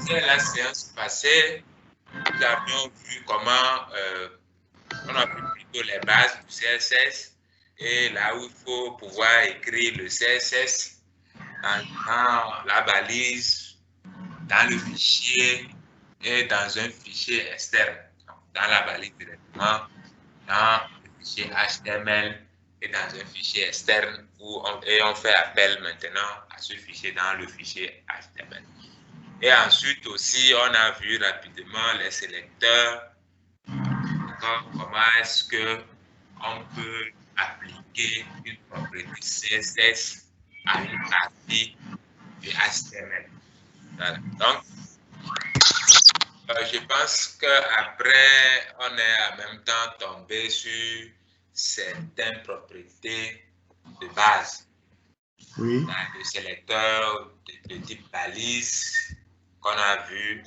Dès la séance passée, nous avions vu comment on a vu plutôt les bases du CSS et là où il faut pouvoir écrire le CSS dans la balise, dans le fichier et dans un fichier externe. Donc, dans la balise directement, dans le fichier HTML et dans un fichier externe et on fait appel maintenant à ce fichier dans le fichier HTML. Et ensuite aussi, on a vu rapidement les sélecteurs. Comment est-ce qu'on peut appliquer une propriété CSS à une partie du HTML. Voilà. Donc, je pense qu'après, on est en même temps tombé sur certaines propriétés de base. Oui. Le sélecteur de type balise qu'on a vu,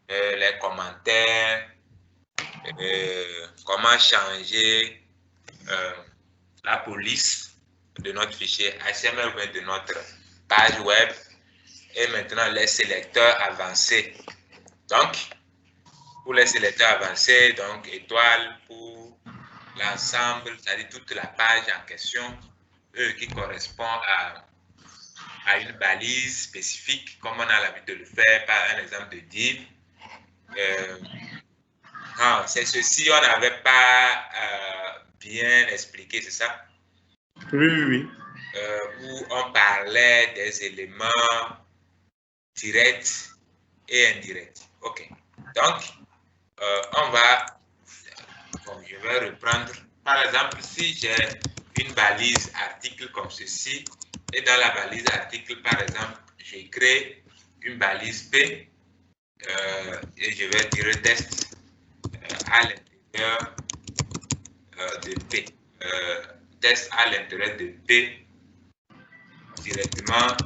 les commentaires, comment changer la police de notre fichier HTML ou de notre page web et maintenant les sélecteurs avancés. Donc, pour les sélecteurs avancés, donc étoile pour l'ensemble, c'est-à-dire toute la page en question, qui correspond à une balise spécifique, comme on a l'habitude de le faire par un exemple de div. C'est ceci, on n'avait pas bien expliqué, c'est ça? Oui. Où on parlait des éléments directs et indirects. OK. Donc, on va, je vais reprendre, par exemple, si j'ai une balise article comme ceci, et dans la balise article, par exemple, je crée une balise P, et je vais dire test à l'intérieur de P. Test à l'intérieur de P directement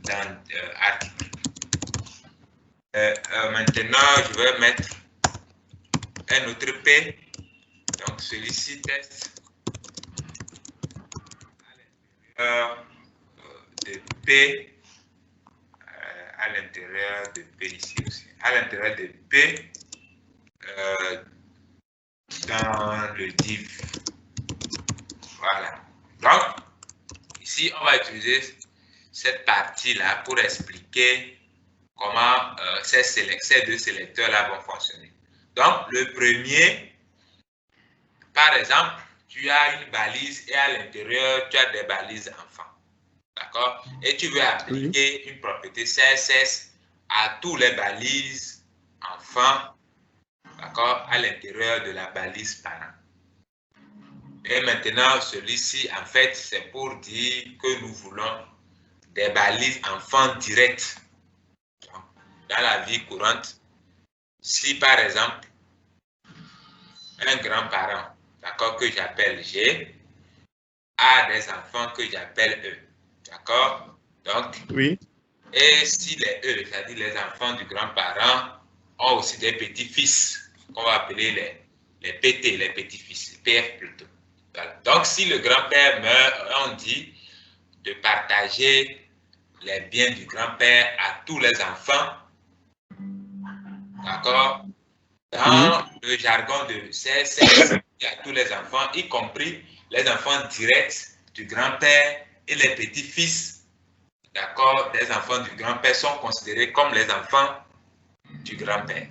dans article. Maintenant, je vais mettre un autre P. Donc, celui-ci test à l'intérieur de P. À l'intérieur de P ici aussi. À l'intérieur de P dans le div. Voilà. Donc, ici, on va utiliser cette partie-là pour expliquer comment ces deux sélecteurs-là vont fonctionner. Donc, le premier, par exemple, tu as une balise et à l'intérieur, tu as des balises enfants. D'accord? Et tu veux appliquer une propriété CSS à tous les balises enfants, d'accord, à l'intérieur de la balise parent. Et maintenant, celui-ci, en fait, c'est pour dire que nous voulons des balises enfants directes. Dans la vie courante, si par exemple, un grand-parent, d'accord, que j'appelle G, a des enfants que j'appelle E, d'accord? Donc, oui. Et si les E, c'est-à-dire les enfants du grand-parent, ont aussi des petits-fils, qu'on va appeler les PT, les petits-fils, PF plutôt. Voilà. Donc, si le grand-père meurt, on dit de partager les biens du grand-père à tous les enfants. D'accord? Dans le jargon de CSS, il y a tous les enfants, y compris les enfants directs du grand-père et les petits-fils. D'accord, les enfants du grand-père sont considérés comme les enfants du grand-père.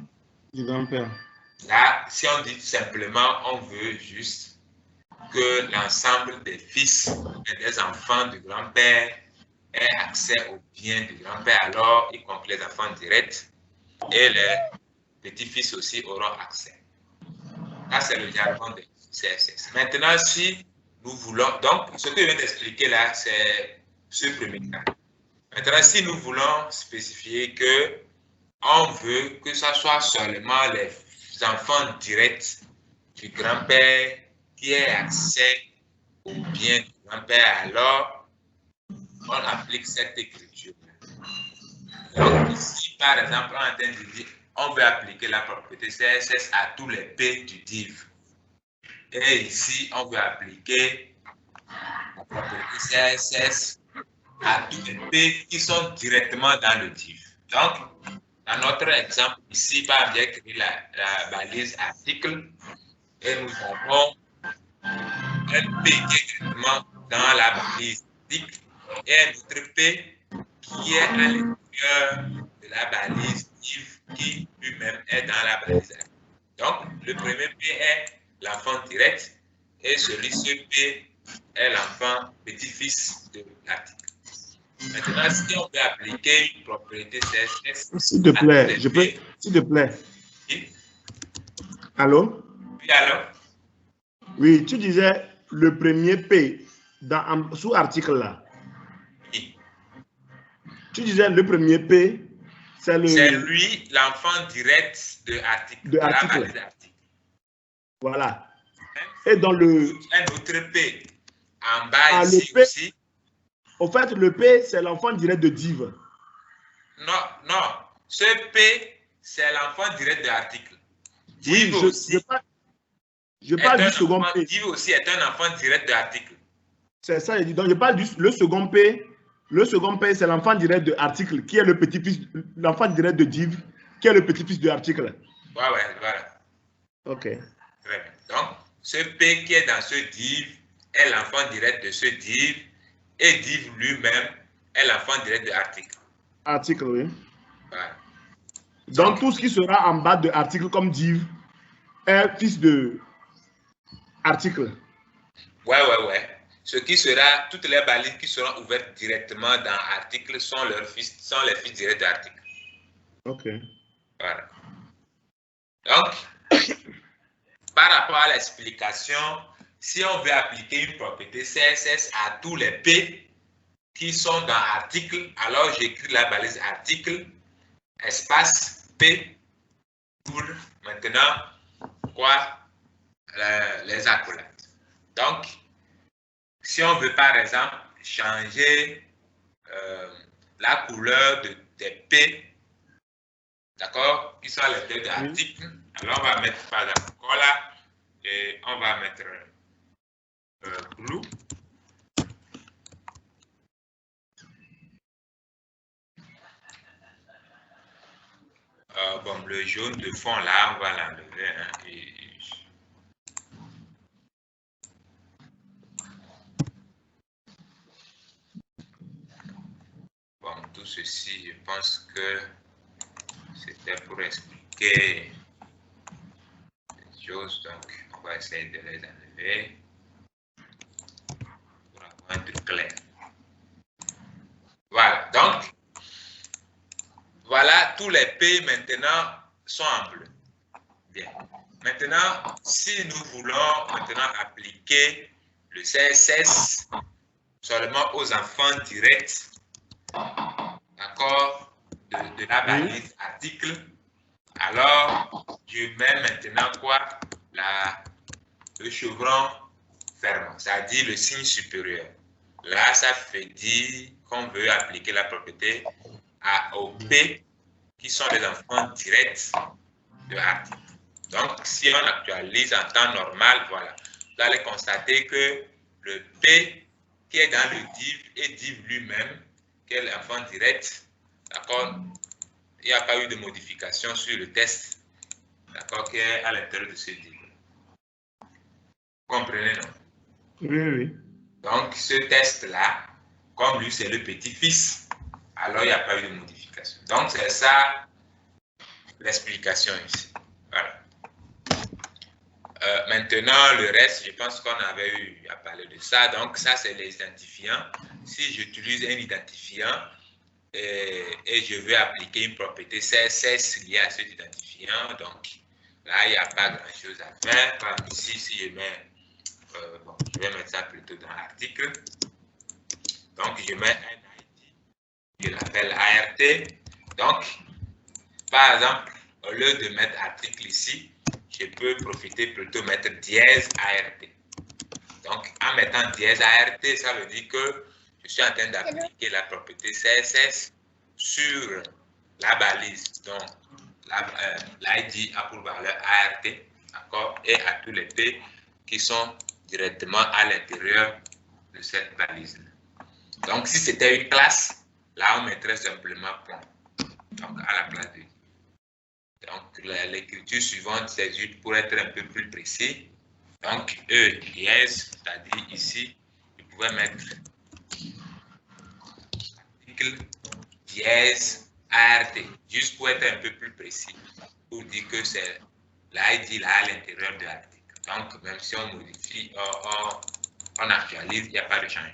Du grand-père. Là, si on dit simplement, on veut juste que l'ensemble des fils et des enfants du grand-père aient accès aux biens du grand-père, alors y compris les enfants directs et les petits-fils aussi auront accès. Là, c'est le jargon de CSS. Maintenant, si nous voulons, donc, ce que je viens d'expliquer là, c'est ce premier cas. Maintenant, si nous voulons spécifier que on veut que ce soit seulement les enfants directs du grand-père qui aient accès aux biens du grand-père, alors on applique cette écriture. Donc ici, par exemple, on est en train de dire on veut appliquer la propriété CSS à tous les P du div. Et ici, on veut appliquer la propriété CSS à tous les P qui sont directement dans le div. Donc, dans notre exemple ici, par exemple, j'ai créé la balise article et nous avons un P qui est directement dans la balise article et un autre P qui est à l'intérieur de la balise div qui lui-même est dans la balise article. Donc, le premier P est l'enfant direct et celui-ci P est l'enfant petit-fils de l'article. Maintenant, si on veut appliquer une propriété CSS, s'il te plaît, s'il te plaît. Oui. Allô? Oui, alors? Oui, tu disais le premier P sous article là. Oui. Tu disais le premier P, c'est le. C'est lui, l'enfant direct de article. De article. La balise article. Voilà. Et dans le. Un autre P en bas ici P, aussi. Au fait, le P, c'est l'enfant direct de div. Non, non. Ce P, c'est l'enfant direct de l'article. Div Oui, aussi. Je parle du second P. Div aussi est un enfant direct de l'article. C'est ça, donc je parle le second P. Le second P, c'est l'enfant direct de article, qui est le petit-fils, l'enfant direct de div, qui est le petit-fils de article. Ouais, voilà. Ok. Très bien. Donc, ce P qui est dans ce div est l'enfant direct de ce div et div lui-même est l'enfant direct de article. Article, oui. Voilà. Donc, tout ce qui sera en bas de article comme div est fils de article. Ouais. Ce qui sera, toutes les balises qui seront ouvertes directement dans article sont les fils directs d'article. Ok. Voilà. Donc, par rapport à l'explication, si on veut appliquer une propriété CSS à tous les P qui sont dans article, alors j'écris la balise article, espace P pour maintenant quoi? Les accolades. Donc, si on veut par exemple changer la couleur des P, d'accord, qui sont les deux d'articles, alors on va mettre par exemple color et on va mettre blue. Bon, le jaune de fond là, on va l'enlever. Hein, bon, tout ceci, je pense que c'était pour expliquer les choses. Donc, on va essayer de les enlever pour avoir un truc clair. Voilà, donc, voilà, tous les P maintenant sont en bleu. Bien. Maintenant, si nous voulons maintenant appliquer le CSS seulement aux enfants directs, d'accord, de la balise article, alors je mets maintenant quoi? Le chevron fermant, c'est-à-dire le signe supérieur. Là, ça fait dire qu'on veut appliquer la propriété aux P qui sont les enfants directs de l'article. Donc, si on actualise en temps normal, voilà, vous allez constater que le P qui est dans le div et div lui-même, qui est l'enfant direct, d'accord, il n'y a pas eu de modification sur le test, d'accord, qui est à l'intérieur de ce div. Vous comprenez, non? Oui. Donc, ce test-là, comme lui, c'est le petit-fils, alors il n'y a pas eu de modification. Donc, c'est ça l'explication ici. Voilà. Maintenant, le reste, je pense qu'on avait eu à parler de ça. Donc, ça, c'est les identifiants. Si j'utilise un identifiant et je veux appliquer une propriété CSS liée à cet identifiant, donc là, il n'y a pas grand-chose à faire. Comme ici, si je mets, bon, je vais mettre ça plutôt dans l'article. Donc, je mets un ID, je l'appelle ART. Donc, par exemple, au lieu de mettre article ici, je peux profiter plutôt mettre dièse ART. Donc, en mettant dièse ART, ça veut dire que je suis en train d'appliquer la propriété CSS sur la balise. Donc, l'ID a pour valeur ART, d'accord, et à tous les P qui sont directement à l'intérieur de cette balise. Donc, si c'était une classe, là, on mettrait simplement point. Donc, à la place de div. Donc, l'écriture suivante, c'est juste pour être un peu plus précis. Donc, E dièse, c'est-à-dire ici, je pouvais mettre article dièse ART, juste pour être un peu plus précis, pour dire que c'est l'ID là à l'intérieur de l'article. Donc, même si on modifie, on actualise, il n'y a pas de changement.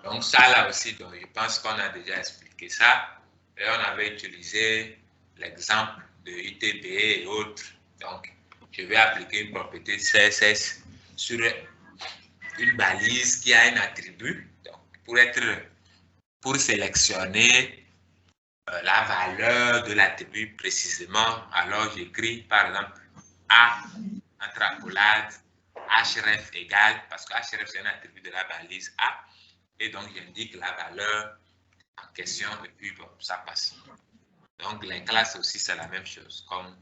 Donc, ça là aussi, donc, je pense qu'on a déjà expliqué ça. Et on avait utilisé l'exemple de UTB et autres. Donc, je vais appliquer une propriété CSS sur une balise qui a un attribut. Donc, pour sélectionner la valeur de l'attribut précisément, alors j'écris par exemple A entre accolade, href égale, parce que href c'est un attribut de la balise A, et donc j'indique la valeur en question et puis bon, ça passe. Donc les classes aussi c'est la même chose comme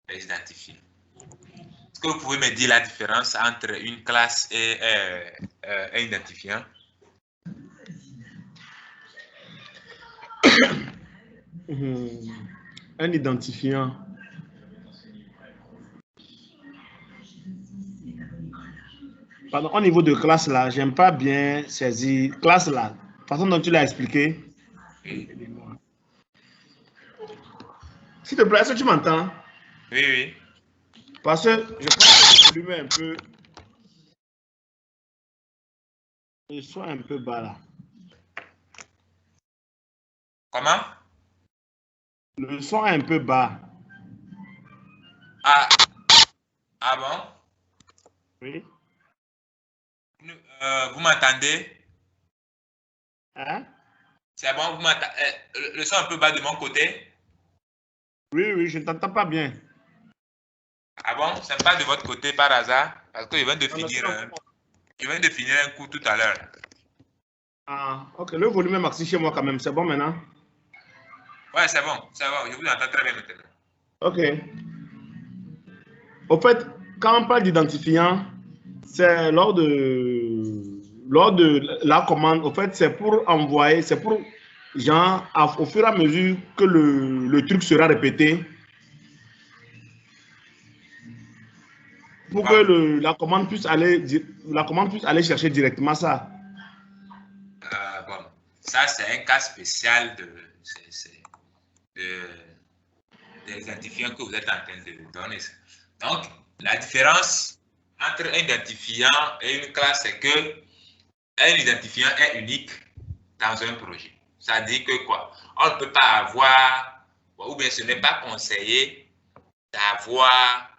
les identifiants. Est-ce que vous pouvez me dire la différence entre une classe et un identifiant? Un identifiant. Pardon, au niveau de classe là, j'aime pas bien saisir classe là. La façon dont tu l'as expliqué. S'il te plaît, est-ce que tu m'entends? Oui, oui. Parce que je pense que le volume est un peu. Il soit un peu bas là. Comment? Le son est un peu bas. Ah bon? Oui. Vous m'entendez? Hein? C'est bon, vous m'entendez? Le son est un peu bas de mon côté? Oui, oui, je ne t'entends pas bien. Ah bon? C'est pas de votre côté par hasard? Parce que je viens de finir un cours tout à l'heure. Ah, ok. Le volume est maxi chez moi quand même. C'est bon maintenant? Ouais, c'est bon, c'est bon. Je vous entends très bien maintenant. Ok. Au fait, quand on parle d'identifiant, c'est lors de la commande. Au fait, c'est pour envoyer, c'est pour, genre, au fur et à mesure que le truc sera répété, pour que la commande puisse aller chercher directement ça. Bon, ça c'est un cas spécial des identifiants que vous êtes en train de donner. Donc, la différence entre un identifiant et une classe, c'est que un identifiant est unique dans un projet. Ça dit que quoi? On ne peut pas avoir, ou bien ce n'est pas conseillé d'avoir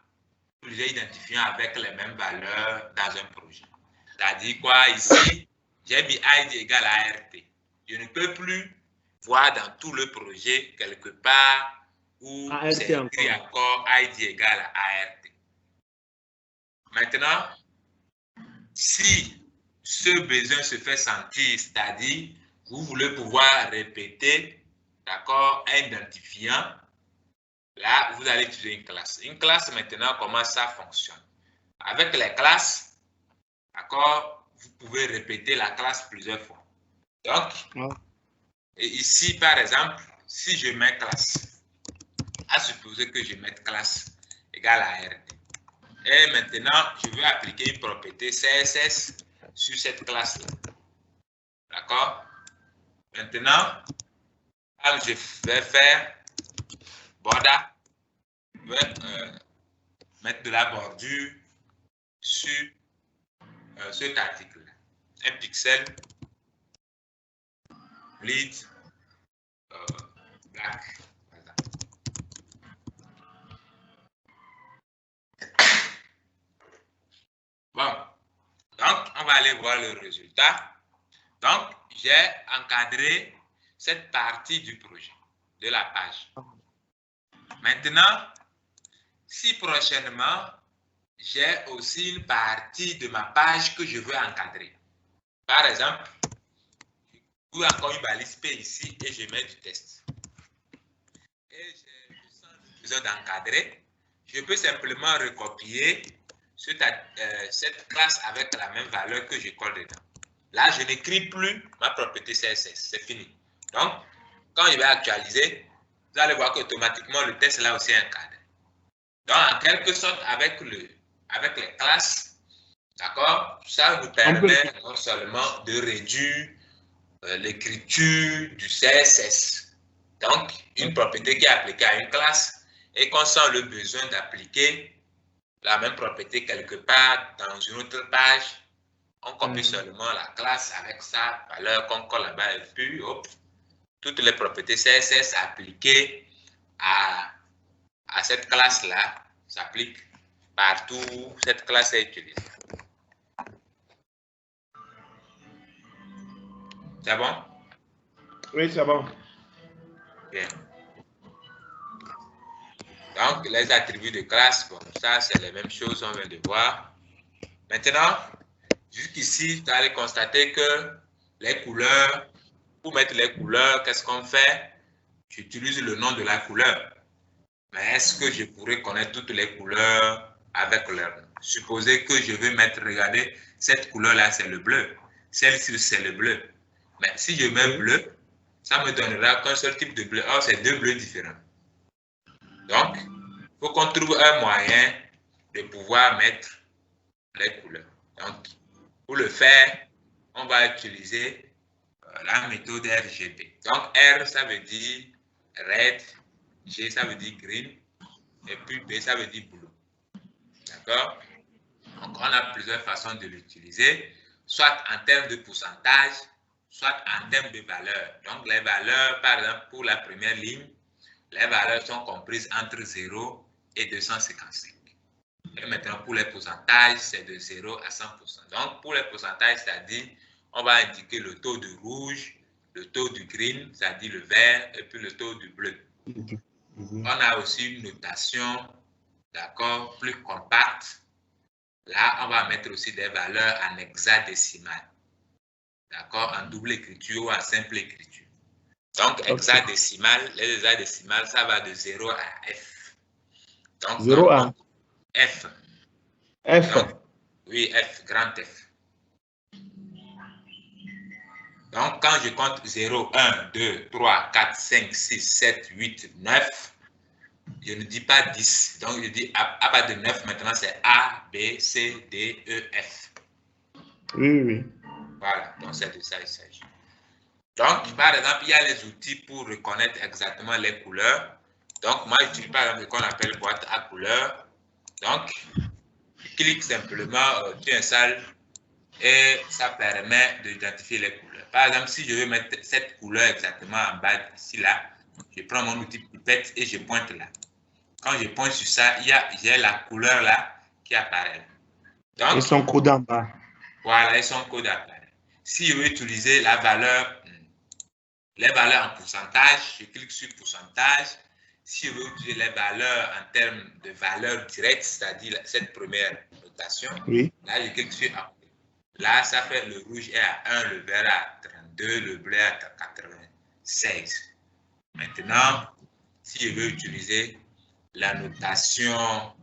plusieurs identifiants avec les mêmes valeurs dans un projet. C'est-à-dire quoi? Ici, j'ai mis ID égale à ART. Je ne peux plus voir dans tout le projet quelque part où c'est écrit encore ID égale à ART. Maintenant, si ce besoin se fait sentir, c'est-à-dire vous voulez pouvoir répéter, d'accord, un identifiant, là, vous allez utiliser une classe. Une classe, maintenant, comment ça fonctionne? Avec les classes, d'accord, vous pouvez répéter la classe plusieurs fois. Donc, et ici, par exemple, si je mets classe, à supposer que je mette classe égale à RD. Et maintenant, je veux appliquer une propriété CSS sur cette classe-là. D'accord? Maintenant, quand je vais faire border, je vais mettre de la bordure sur cet article-là. Un pixel, bleed, black. Bon, donc on va aller voir le résultat. Donc, j'ai encadré cette partie du projet, de la page. Maintenant, si prochainement, j'ai aussi une partie de ma page que je veux encadrer. Par exemple, je veux encore une balise P ici et je mets du test. Et j'ai besoin d'encadrer. Je peux simplement recopier cette classe avec la même valeur que je colle dedans. là, je n'écris plus ma propriété CSS. C'est fini. Donc, quand je vais actualiser, vous allez voir qu'automatiquement, le test là aussi est encadré. Donc, en quelque sorte, avec les classes, d'accord, ça nous permet non seulement de réduire l'écriture du CSS. Donc, une propriété qui est appliquée à une classe et qu'on sent le besoin d'appliquer la même propriété quelque part dans une autre page, on copie seulement la classe avec sa valeur qu'on colle là-bas et puis, hop, toutes les propriétés CSS appliquées à cette classe-là s'appliquent partout où cette classe est utilisée. C'est bon? Oui, c'est bon. Bien. Donc, les attributs de classe, bon, ça, c'est les mêmes choses qu'on vient de voir. Maintenant, jusqu'ici, tu allais constater que les couleurs, pour mettre les couleurs, qu'est-ce qu'on fait? J'utilise le nom de la couleur. Mais est-ce que je pourrais connaître toutes les couleurs avec leur nom? Supposez que je veux mettre, regardez, cette couleur-là, c'est le bleu. Celle-ci, c'est le bleu. Mais si je mets bleu, ça me donnera qu'un seul type de bleu. Or, c'est deux bleus différents. Donc, il faut qu'on trouve un moyen de pouvoir mettre les couleurs. Donc, pour le faire, on va utiliser la méthode RGB. Donc, R, ça veut dire red, G, ça veut dire green, et puis B, ça veut dire blue. D'accord? Donc, on a plusieurs façons de l'utiliser, soit en termes de pourcentage, soit en termes de valeur. Donc, les valeurs, par exemple, pour la première ligne, les valeurs sont comprises entre 0 et 255. Et maintenant, pour les pourcentages, c'est de 0 à 100%. Donc, pour les pourcentages, c'est-à-dire, on va indiquer le taux du rouge, le taux du green, c'est-à-dire le vert, et puis le taux du bleu. On a aussi une notation, d'accord, plus compacte. Là, on va mettre aussi des valeurs en hexadécimal. D'accord, en double écriture ou en simple écriture. Donc, hexadécimal, les hexadécimales, ça va de 0 à F. Donc, 0 à F. F. Donc, oui, F, grand F. Donc, quand je compte 0, 1, 2, 3, 4, 5, 6, 7, 8, 9, je ne dis pas 10. Donc, je dis à partir de 9, maintenant, c'est A, B, C, D, E, F. Oui, oui. Voilà, donc c'est de ça il s'agit. Donc, par exemple, il y a les outils pour reconnaître exactement les couleurs. Donc, moi, j'utilise par exemple ce qu'on appelle boîte à couleurs. Donc, je clique simplement, tu installes et ça permet d'identifier les couleurs. Par exemple, si je veux mettre cette couleur exactement en bas ici, là, je prends mon outil pipette et je pointe là. Quand je pointe sur ça, j'ai la couleur là qui apparaît. Donc, et son code en bas. Voilà, et son code apparaît. Si je veux utiliser la valeur, les valeurs en pourcentage, je clique sur pourcentage. Si je veux utiliser les valeurs en termes de valeur directe, c'est-à-dire cette première notation, oui. Là, je clique sur A. Là, ça fait le rouge est à 1, le vert à 32, le bleu à 96. Maintenant, si je veux utiliser la notation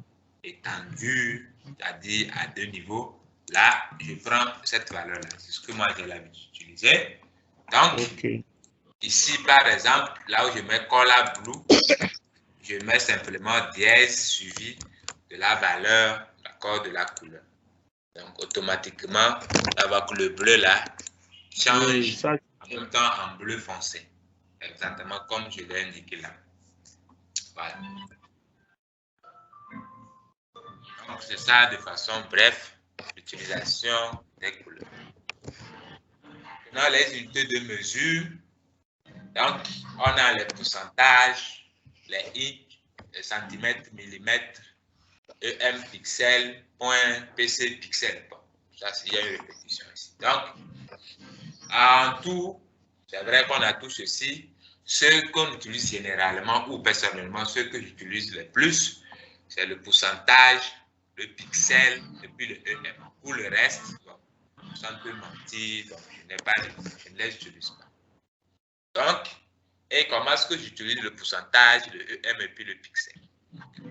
étendue, c'est-à-dire à 2 niveaux, là, je prends cette valeur-là. C'est ce que moi j'ai l'habitude d'utiliser. Donc, ici, par exemple, là où je mets color blue, je mets simplement dièse suivi de la valeur, d'accord, de la couleur. Donc, automatiquement, on va que le bleu là change en même temps en bleu foncé. Exactement comme je l'ai indiqué là. Voilà. Donc, c'est ça de façon bref, l'utilisation des couleurs. Maintenant, les unités de mesure. Donc, on a les pourcentages, les inch, les centimètres, millimètres, EM pixel, point, PC pixel. Bon, ça, il y a une répétition ici. Donc, en tout, c'est vrai qu'on a tout ceci. Ce qu'on utilise généralement ou personnellement, ce que j'utilise le plus, c'est le pourcentage, le pixel et puis le EM. Pour le reste, bon, sans te mentir, donc, je ne les utilise pas. Donc, et comment est-ce que j'utilise le pourcentage, le EM et puis le pixel?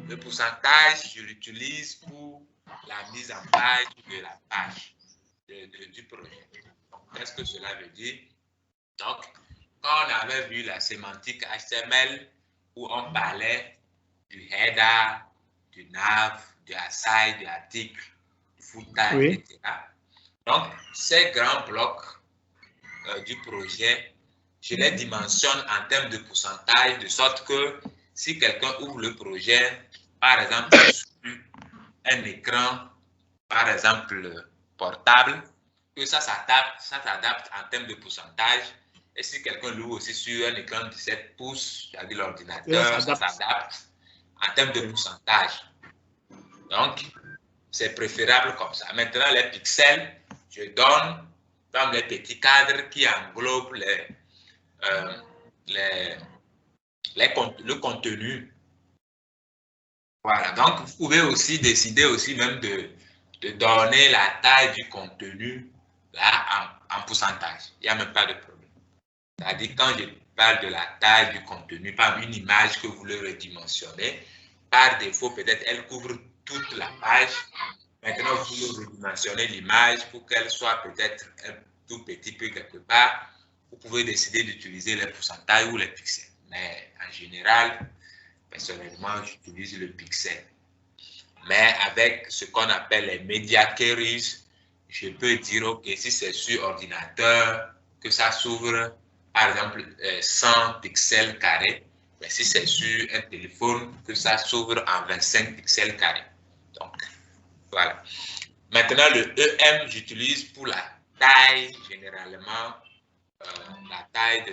Le pourcentage, je l'utilise pour la mise en page de la page du projet. qu'est-ce que cela veut dire? Donc, quand on avait vu la sémantique HTML, où on parlait du header, du nav, du aside, du article, du footer, Oui. etc. Donc, ces grands blocs du projet, je les dimensionne en termes de pourcentage, de sorte que si quelqu'un ouvre le projet, par exemple, sur un écran, par exemple, portable, que ça s'adapte en termes de pourcentage. Et si quelqu'un l'ouvre aussi sur un écran de 7 pouces, c'est-à-dire l'ordinateur, ça s'adapte en termes de pourcentage. Donc, c'est préférable comme ça. Maintenant, les pixels, je donne comme les petits cadres qui englobent le contenu. Voilà. Donc, vous pouvez aussi décider aussi même de donner la taille du contenu là en pourcentage. Il n'y a même pas de problème. C'est-à-dire, quand je parle de la taille du contenu, par une image que vous le redimensionnez, par défaut, peut-être elle couvre toute la page. Maintenant, vous redimensionnez l'image pour qu'elle soit peut-être un tout petit peu quelque part. Vous pouvez décider d'utiliser les pourcentages ou les pixels. Mais en général, personnellement, j'utilise le pixel. Mais avec ce qu'on appelle les media queries, je peux dire, OK, si c'est sur ordinateur, que ça s'ouvre, par exemple, 100 pixels carrés. Mais si c'est sur un téléphone, que ça s'ouvre en 25 pixels carrés. Donc, voilà. Maintenant, le EM, j'utilise pour la taille, généralement, la taille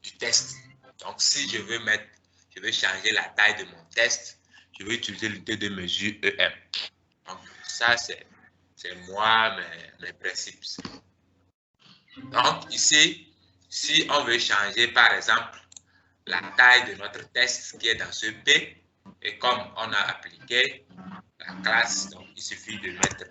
du test. Donc, si je veux changer la taille de mon test, je vais utiliser l'unité de mesure EM. Donc, ça, c'est moi, mes principes. Donc, ici, si on veut changer, par exemple, la taille de notre test qui est dans ce P, et comme on a appliqué la classe, donc il suffit de mettre,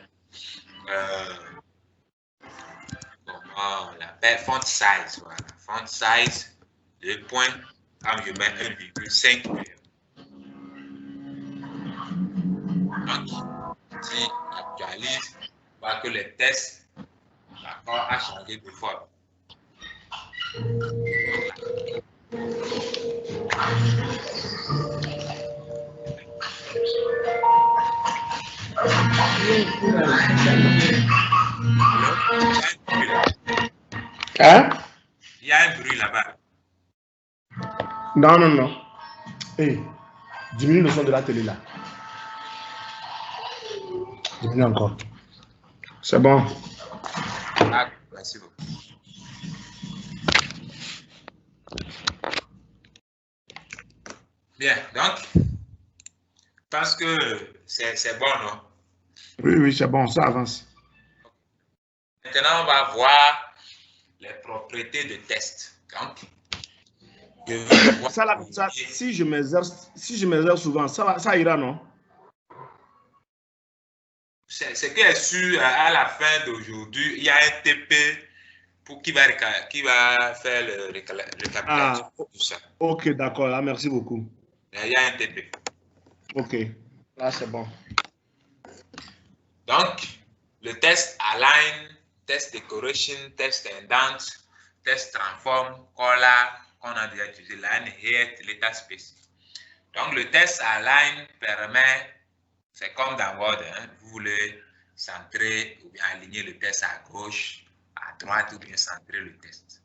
comment on l'appelle, font size, voilà, font size, 2 points, comme je mets 1,5. Donc, si j'actualise, on voit que le test, d'accord, a changé de forme. Hein? Il y a un bruit là-bas. Non, non, non. Hey, diminue le son de la télé là. Diminue encore. C'est bon. Ah, merci beaucoup. Bien, donc, je pense que c'est bon, non? Oui, oui, c'est bon, ça avance. Maintenant, on va voir les propriétés de test. Donc, je veux voir ça, si je m'exerce souvent, ça ira, non? Ce qui est sûr, à la fin d'aujourd'hui, il y a un TP qui va faire le récapitulatif de tout ça. Ok, d'accord, là, merci beaucoup. Il y a un TP. Ok, là, c'est bon. Donc, le test align, test decoration, test indent, test transform, color, qu'on a déjà utilisé, line, height, l'état space. Donc, le test align permet, c'est comme dans Word, hein, vous voulez centrer ou bien aligner le test à gauche, à droite ou bien centrer le test.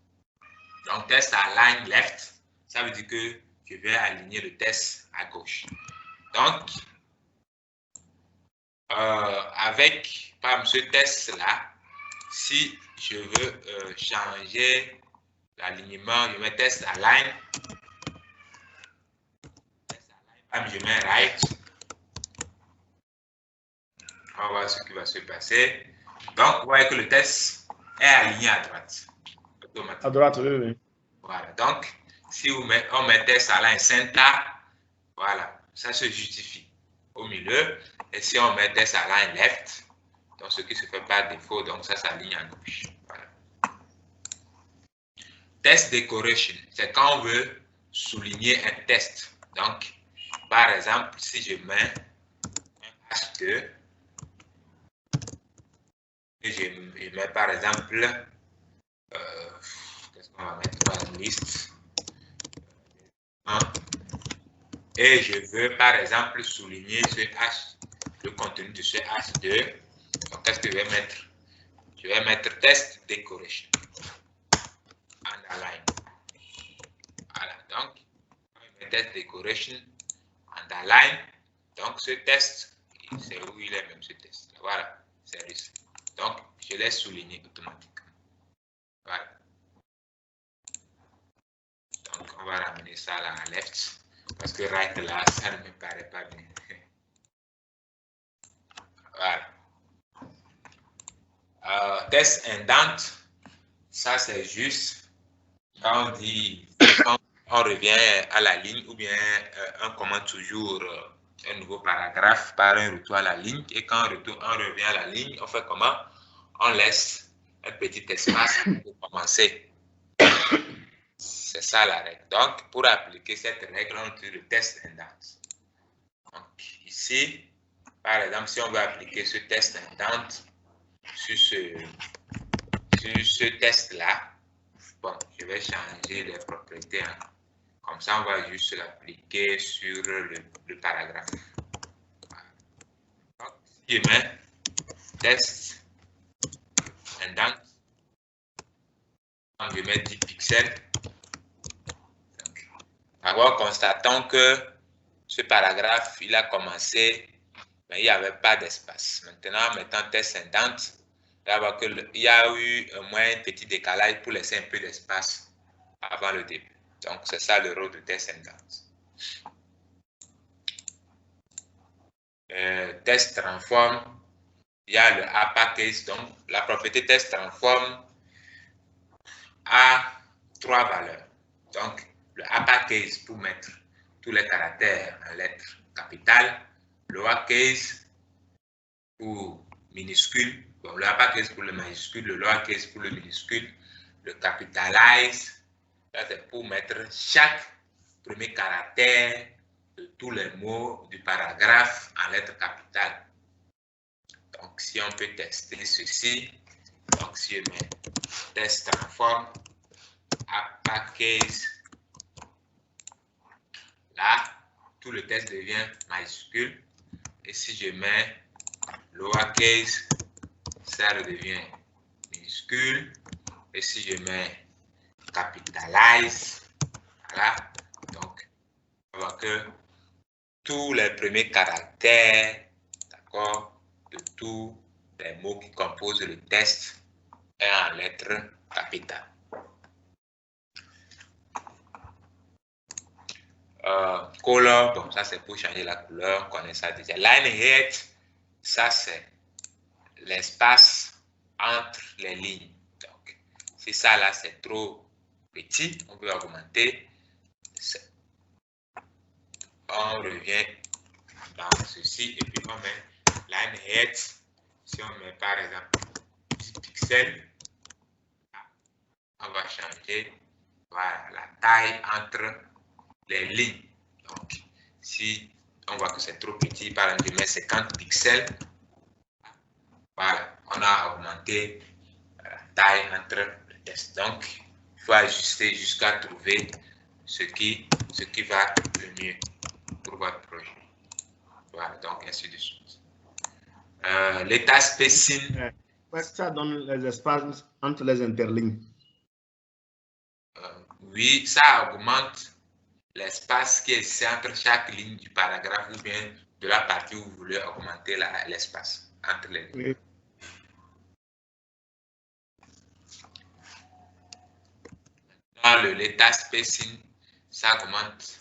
Donc, test align left, ça veut dire que je vais aligner le test à gauche. Donc, avec par exemple, ce test-là, si je veux changer l'alignement, je mets test align. Je mets right. On va voir ce qui va se passer. Donc, vous voyez que le test est aligné à droite. À droite, oui, oui. Voilà. Donc, si on met test align center, voilà, ça se justifie au milieu. Et si on met test align left, donc ce qui se fait par défaut, donc ça s'aligne à gauche. Voilà. Test decoration, c'est quand on veut souligner un test. Donc, par exemple, si je mets un H2, et je mets par exemple On va mettre par une liste. Et je veux par exemple souligner ce H, le contenu de ce H2. Donc, qu'est-ce que je vais mettre? Je vais mettre test decoration. Underline. Voilà, donc, test decoration, underline. Donc, ce test, c'est où il est même ce test. Voilà, c'est ici. Donc, je l'ai souligné automatiquement. Voilà. Donc, on va ramener ça là à left. Parce que right là, ça ne me paraît pas bien. Voilà. Test indent, ça c'est juste quand on dit, quand on revient à la ligne ou bien on commence toujours un nouveau paragraphe par un retour à la ligne et quand on revient à la ligne, on fait comment? On laisse un petit espace pour commencer. C'est ça la règle. Donc, pour appliquer cette règle, on utilise le test indent. Donc, ici, par exemple, si on veut appliquer ce test indent sur ce test-là, bon, je vais changer les propriétés. Hein. Comme ça, on va juste l'appliquer sur le paragraphe. Voilà. Donc, si je mets test indent, je mets 10 pixels. D'abord, constatons que ce paragraphe, il a commencé, mais il n'y avait pas d'espace. Maintenant, en mettant test indent, il y a eu au moins un petit décalage pour laisser un peu d'espace avant le début. Donc, c'est ça le rôle de test indent. Test transform, il y a le uppercase. Donc, la propriété test transform a 3 valeurs. Donc, le uppercase pour mettre tous les caractères en lettres capitales, le lowercase pour minuscule, bon, le uppercase pour le majuscule, le lowercase pour le minuscule, le capitalize, ça c'est pour mettre chaque premier caractère de tous les mots du paragraphe en lettres capitales. Donc, si on peut tester ceci, donc si je mets test transform, uppercase, là, tout le texte devient majuscule. Et si je mets lowercase, ça redevient minuscule. Et si je mets capitalize, voilà. Donc, on voit que tous les premiers caractères, d'accord, de tous les mots qui composent le texte est en lettres capitales. Color, bon, ça c'est pour changer la couleur, on connaît ça déjà. Line height, ça c'est l'espace entre les lignes. Donc, si ça là c'est trop petit, on peut augmenter. On revient dans ceci et puis on met line height. Si on met par exemple 10 pixels, on va changer voilà, la taille entre les lignes. Donc, si on voit que c'est trop petit, par exemple, je mets 50 pixels. Voilà, on a augmenté la taille entre le texte. Donc, il faut ajuster jusqu'à trouver ce qui va le mieux pour votre projet. Voilà, donc ainsi de suite. L'état spacing. Ça donne les espaces entre les interlignes. Oui, ça augmente l'espace qui est entre chaque ligne du paragraphe ou bien de la partie où vous voulez augmenter l'espace entre les lignes. Oui. Dans l'état spacing, ça augmente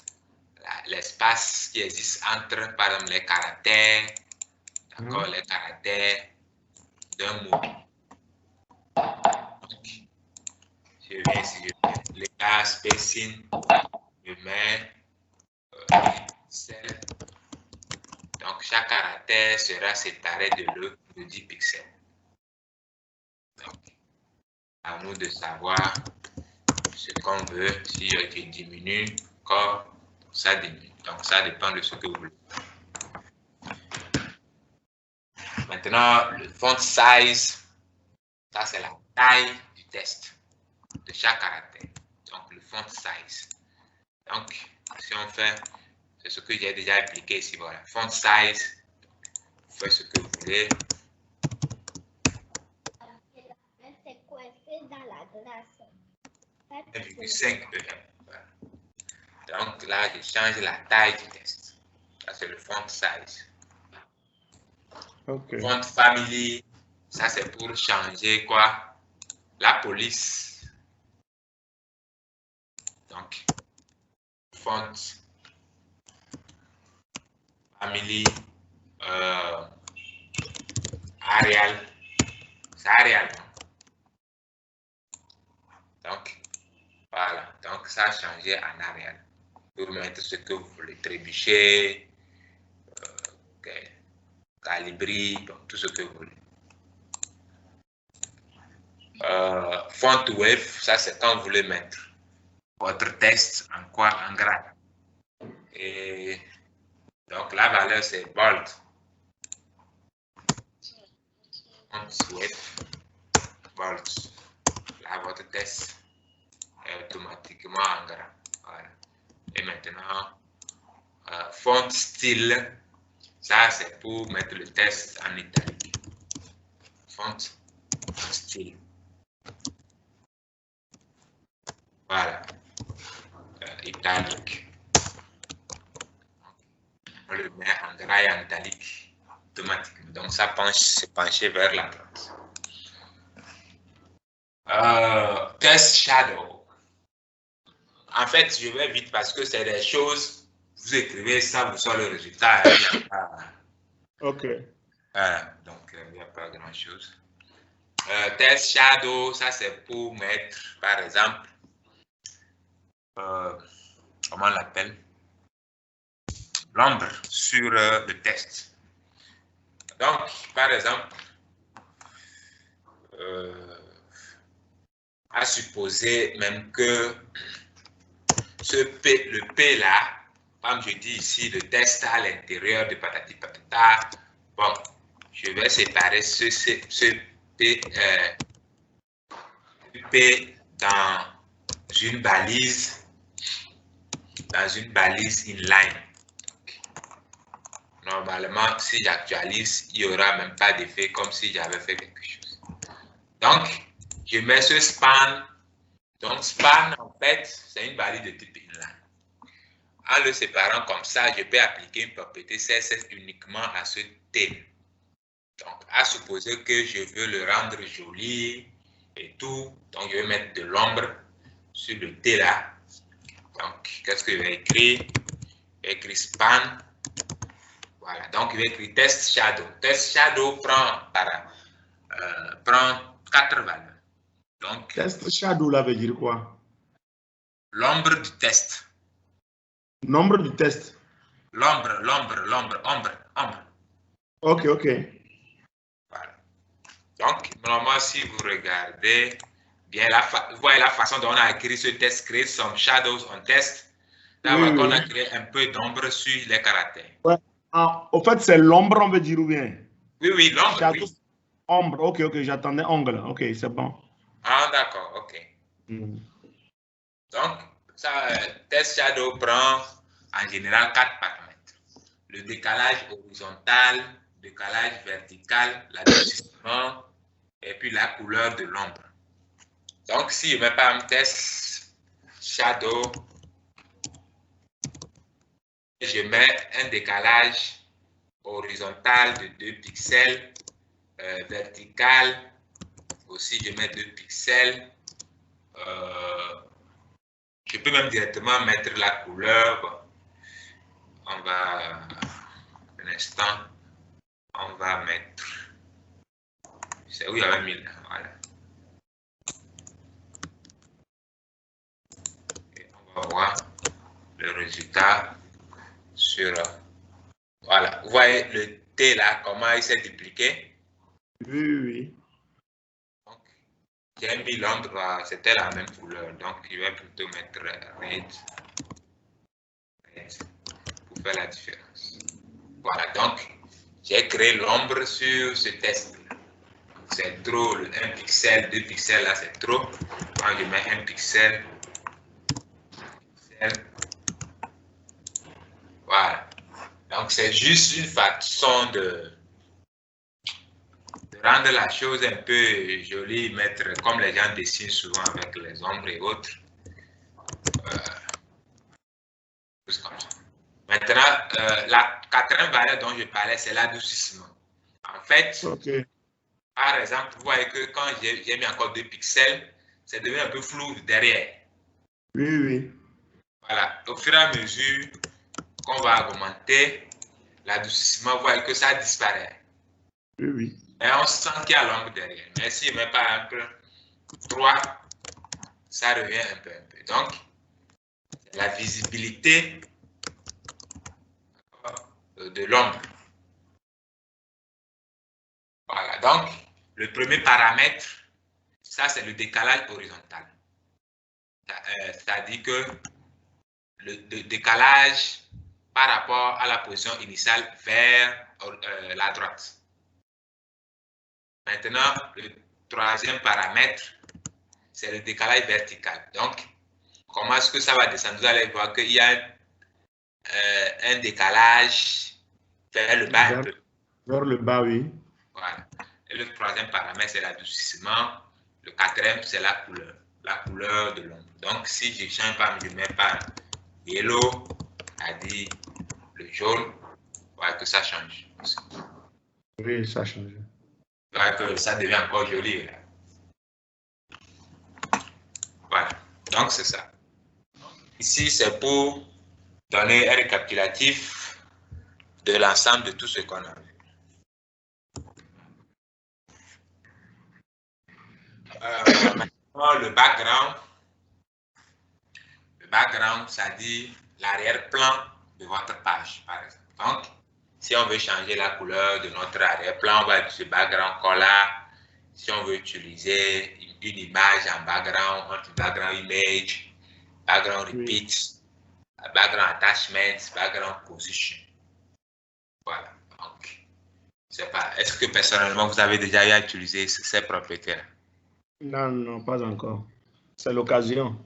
l'espace qui existe entre, par exemple, les caractères, d'accord, les caractères d'un mot. Donc, je viens ici, l'état spacing, je mets pixels. Donc, chaque caractère sera séparé de l'autre de 10 pixels. Donc, à nous de savoir ce qu'on veut. Si je diminue, comme ça diminue. Donc, ça dépend de ce que vous voulez. Maintenant, le font size, ça c'est la taille du texte. de chaque caractère. Donc, le font size. Donc, si on fait, c'est ce que j'ai déjà appliqué ici. Voilà, font size. Vous faites ce que vous voulez. C'est coincé dans la glace. 1,5 EM. Voilà. Donc là, je change la taille du test. Ça, c'est le font size. Ok. Font family, ça, c'est pour changer quoi? La police. Donc, font family, Arial. C'est Arial. Donc, voilà. Donc, ça a changé en Arial. Pour mettre ce que vous voulez. Trébucher, Calibri, bon, tout ce que vous voulez. Font wave, ça c'est quand vous voulez mettre votre test en quoi? En gras. Et donc la valeur c'est bold. Font wave, bold. Là votre test est automatiquement en gras. Voilà. Et maintenant, font style, ça c'est pour mettre le test en italique. Font style. Voilà. Italique. On le met en gras et en italique automatiquement. Donc ça penche, c'est penché vers la droite. Test shadow. En fait, je vais vite parce que c'est des choses, vous écrivez ça, vous sortez le résultat. Ok. Donc, il n'y a pas grand-chose. Test shadow, ça c'est pour mettre, par exemple, comment on l'appelle? L'ombre sur le test. Donc, par exemple, à supposer même que le P là, comme je dis ici, le test à l'intérieur de patati patata, bon, je vais séparer ce P dans une balise inline. Normalement, si j'actualise, il n'y aura même pas d'effet comme si j'avais fait quelque chose. Donc, je mets ce span. Donc, span, en fait, c'est une balise de type inline. En le séparant comme ça, je peux appliquer une propriété CSS uniquement à ce T. Donc, à supposer que je veux le rendre joli et tout, donc je vais mettre de l'ombre sur le T là. Donc, qu'est-ce que je vais écrire? Je vais écrire span. Voilà, donc je vais écrire test shadow. Test shadow prend 4 valeurs. Donc, Test shadow là veut dire quoi? L'ombre du test. Nombre du test. L'ombre. Ok, ok. Voilà. Donc, normalement, si vous regardez bien, vous voyez la façon dont on a écrit ce test, create some shadows on test. Là, oui, on a créé un peu d'ombre sur les caractères. Ouais. Ah, au fait, c'est l'ombre, on veut dire ou bien? Oui, l'ombre, shadow, oui. Ombre, ok, j'attendais ongle. Ok, c'est bon. Ah, d'accord, ok. Donc, ça, test shadow prend en général 4 paramètres. Le décalage horizontal, décalage vertical, l'adoucissement et puis la couleur de l'ombre. Donc, si je mets pas un test shadow, je mets un décalage horizontal de 2 pixels, vertical, aussi je mets 2 pixels. Je peux même directement mettre la couleur. On va, un instant, on va mettre, c'est où il y avait 1000, voilà. Et on va voir le résultat sur, voilà. Vous voyez le T là, comment il s'est dupliqué? Oui. Donc, j'ai mis l'ombre, c'était la même couleur, donc je vais plutôt mettre red pour faire la différence. Voilà, donc j'ai créé l'ombre sur ce test. c'est trop, le 1 pixel, 2 pixels, là, c'est trop. Quand je mets 1 pixel, voilà. Donc, c'est juste une façon de rendre la chose un peu jolie, mettre comme les gens dessinent souvent avec les ombres et autres. Comme ça. Maintenant, la quatrième variable dont je parlais, c'est l'adoucissement. En fait, par exemple, vous voyez que quand j'ai mis encore 2 pixels, c'est devenu un peu flou derrière. Oui, oui. Voilà. Au fur et à mesure qu'on va augmenter l'adoucissement, vous voyez que ça disparaît. Oui, oui. Et on sent qu'il y a l'ombre derrière. Mais si je ne mets pas un peu 3, ça revient un peu. Donc, la visibilité de l'ombre. Voilà. Donc, le premier paramètre, ça, c'est le décalage horizontal. C'est-à-dire que le décalage par rapport à la position initiale vers la droite. Maintenant, le troisième paramètre, c'est le décalage vertical. Donc, comment est-ce que ça va descendre? Vous allez voir qu'il y a un décalage vers le bas un peu. Vers le bas, oui. Voilà. Et le troisième paramètre, c'est l'adoucissement. Le quatrième, c'est la couleur de l'ombre. Donc, si je ne change pas, je ne mets pas yellow, c'est-à-dire le jaune, voilà que ça change. Oui, ça change. Voilà que ça devient encore joli. Là. Voilà. Donc, c'est ça. Ici, c'est pour donner un récapitulatif de l'ensemble de tout ce qu'on a vu. Maintenant, le background, ça dit l'arrière-plan de votre page, par exemple. Donc, si on veut changer la couleur de notre arrière-plan, on va utiliser background color. Si on veut utiliser une image en background, on utilise background image, background repeat, background attachment, background position. Voilà. Donc, je sais pas. Est-ce que personnellement, vous avez déjà eu à utiliser ces propriétés-là? Non, non, pas encore. C'est l'occasion.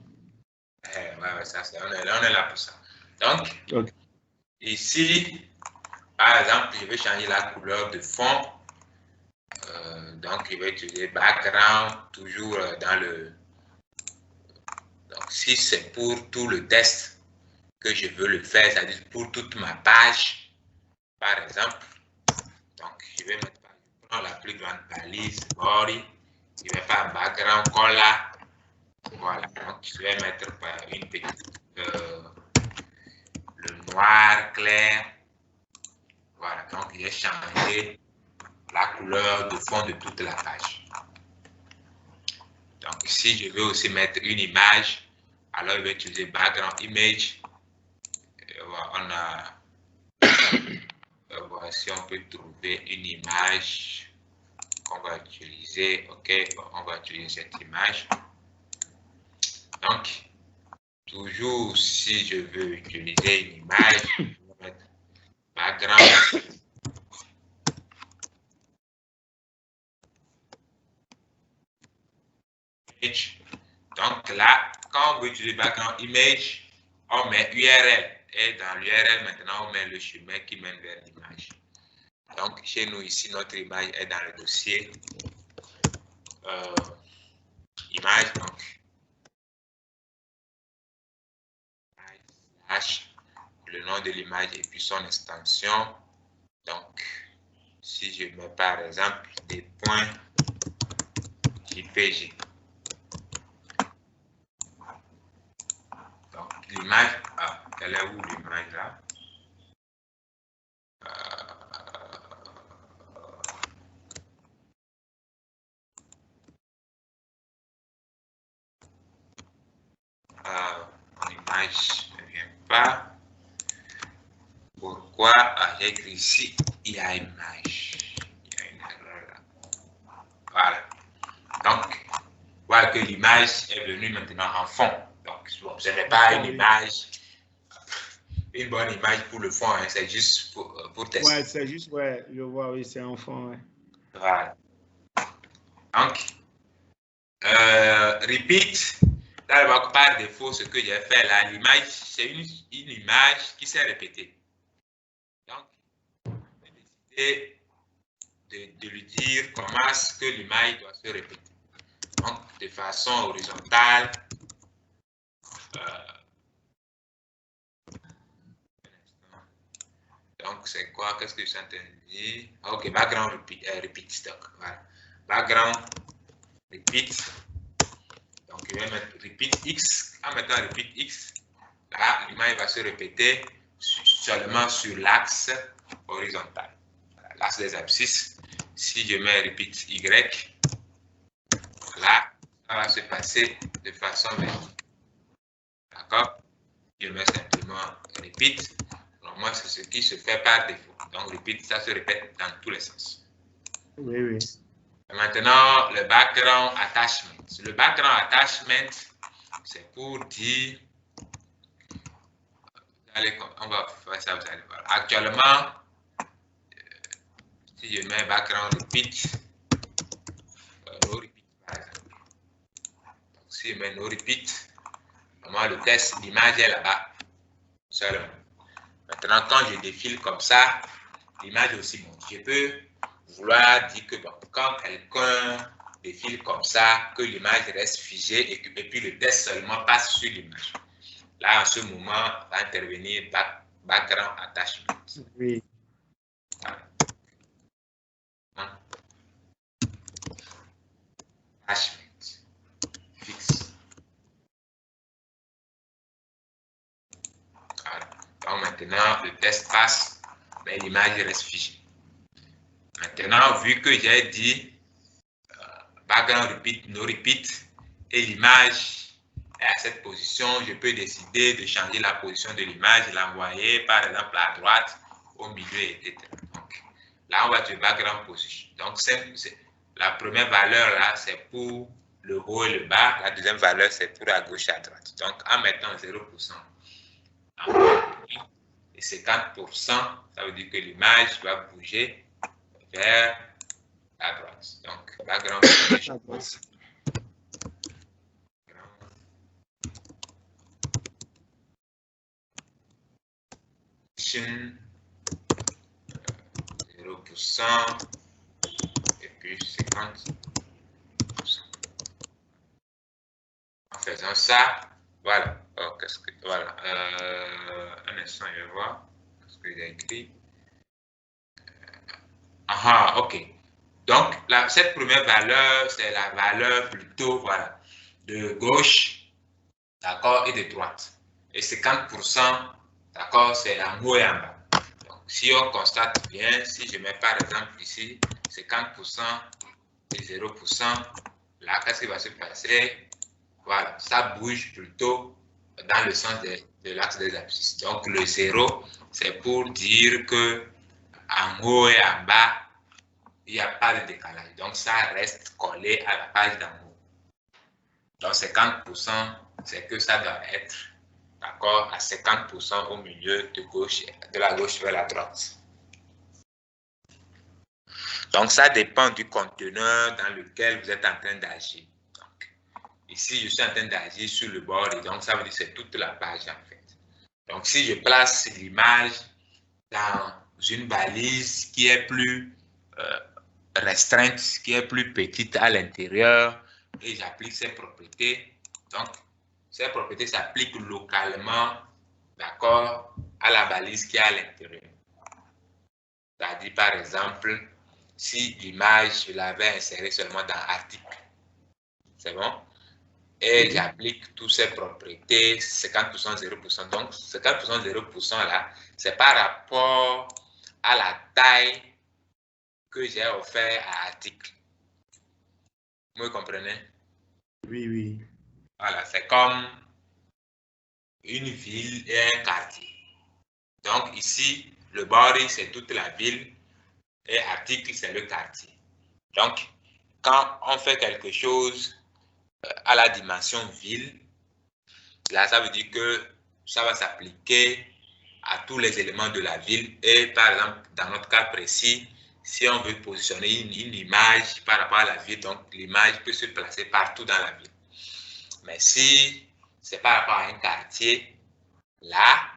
Ouais, ça, on est là pour ça. Donc, ici, par exemple, je vais changer la couleur de fond. Donc, je vais utiliser background, toujours dans le... Donc, si c'est pour tout le test que je veux le faire, c'est-à-dire pour toute ma page, par exemple, donc, je vais mettre, je prends la plus grande balise, body, je vais faire un background color. Voilà, donc je vais mettre une petite, le noir clair. Voilà, donc j'ai changé la couleur de fond de toute la page. Donc ici, je vais aussi mettre une image. Alors, je vais utiliser background image. Et voilà, voici, on peut trouver une image qu'on va utiliser. OK, on va utiliser cette image. Donc, toujours si je veux utiliser une image, je vais mettre background. Image. Donc là, quand on veut utiliser background image, on met URL. Et dans l'URL, maintenant, on met le chemin qui mène vers l'image. Donc, chez nous, ici, notre image est dans le dossier image. Donc, le nom de l'image et puis son extension. Donc, si je mets par exemple des points JPG. Donc, l'image, elle est où l'image là? L'image ne vient pas. Pourquoi? J'ai écrit ici, il y a une image. Il y a une erreur là. Voilà. Donc, voilà que l'image est venue maintenant en fond. Donc, ce n'est pas une image, une bonne image pour le fond, hein, c'est juste pour tester. Ouais, c'est juste, ouais, je vois, oui, c'est en fond, ouais. Voilà. Donc, repeat, dans le bloc par défaut, ce que j'ai fait là, l'image, c'est une image qui s'est répétée. Donc, j'ai décidé de lui dire comment est-ce que l'image doit se répéter. Donc, de façon horizontale. Donc, c'est quoi? Qu'est-ce que je suis en train de dire? Ok, background repeat stock. Voilà. Background repeat. Donc, je vais mettre repeat X. En mettant repeat X, là, l'image va se répéter seulement sur l'axe horizontal. Voilà, l'axe des abscisses. Si je mets repeat Y, là, ça va se passer de façon verticale. D'accord? Je mets simplement repeat. Moi, c'est ce qui se fait par défaut. Donc, repeat, ça se répète dans tous les sens. Oui, oui. Et maintenant, le background attachment. Le background attachment, c'est pour dire... Allez, on va faire ça, vous allez voir. Actuellement, si je mets background repeat, no repeat, par exemple. Donc, si je mets no repeat, normalement, le test, l'image est là-bas, seulement. Maintenant, quand je défile comme ça, l'image aussi monte. Je peux vouloir dire que bon, quand quelqu'un défile comme ça, que l'image reste figée et puis le test seulement passe sur l'image. Là, en ce moment, va intervenir background attachment. Oui. Attachment. Fixe. Voilà. Donc maintenant, le test passe, mais l'image reste figée. Maintenant, vu que j'ai dit background repeat, no repeat, et l'image est à cette position, je peux décider de changer la position de l'image, l'envoyer par exemple à droite, au milieu, etc. Donc, là, on va dire background position. Donc, la première valeur là, c'est pour le haut et le bas. La deuxième valeur, c'est pour à gauche et à droite. Donc, en mettant 0%, et 50%, ça veut dire que l'image va bouger vers à droite. Donc, background position. Position 0% et puis 50%. En faisant ça, voilà. Oh, qu'est-ce que voilà. Un instant, je vais voir ce que j'ai écrit. Ah, ok. Donc, cette première valeur, c'est la valeur plutôt, voilà, de gauche, d'accord, et de droite. Et 50%, d'accord, c'est en haut et en bas. Donc, si on constate bien, si je mets par exemple ici 50% et 0%, là, qu'est-ce qui va se passer? Voilà, ça bouge plutôt dans le sens de l'axe des abscisses. Donc, le 0, c'est pour dire que en haut et en bas, il n'y a pas de décalage. Donc, ça reste collé à la page d'en haut. Donc, 50%, c'est que ça doit être, d'accord, à 50% au milieu de la gauche vers la droite. Donc, ça dépend du conteneur dans lequel vous êtes en train d'agir. Ici, je suis en train d'agir sur le bord et donc ça veut dire que c'est toute la page en fait. Donc, si je place l'image dans une balise qui est plus restreinte, qui est plus petite à l'intérieur et j'applique ces propriétés, donc ces propriétés s'appliquent localement, d'accord, à la balise qui est à l'intérieur. C'est-à-dire, par exemple, si l'image, je l'avais insérée seulement dans article, c'est bon? Et j'applique toutes ces propriétés, 50%, 0%. Donc, 50%, 0% là, c'est par rapport à la taille que j'ai offert à article. Vous me comprenez? Oui, oui. Voilà, c'est comme une ville et un quartier. Donc, ici, le body, c'est toute la ville et article, c'est le quartier. Donc, quand on fait quelque chose à la dimension ville, là, ça veut dire que ça va s'appliquer à tous les éléments de la ville. Et par exemple, dans notre cas précis, si on veut positionner une image par rapport à la ville, donc l'image peut se placer partout dans la ville. Mais si c'est par rapport à un quartier, là,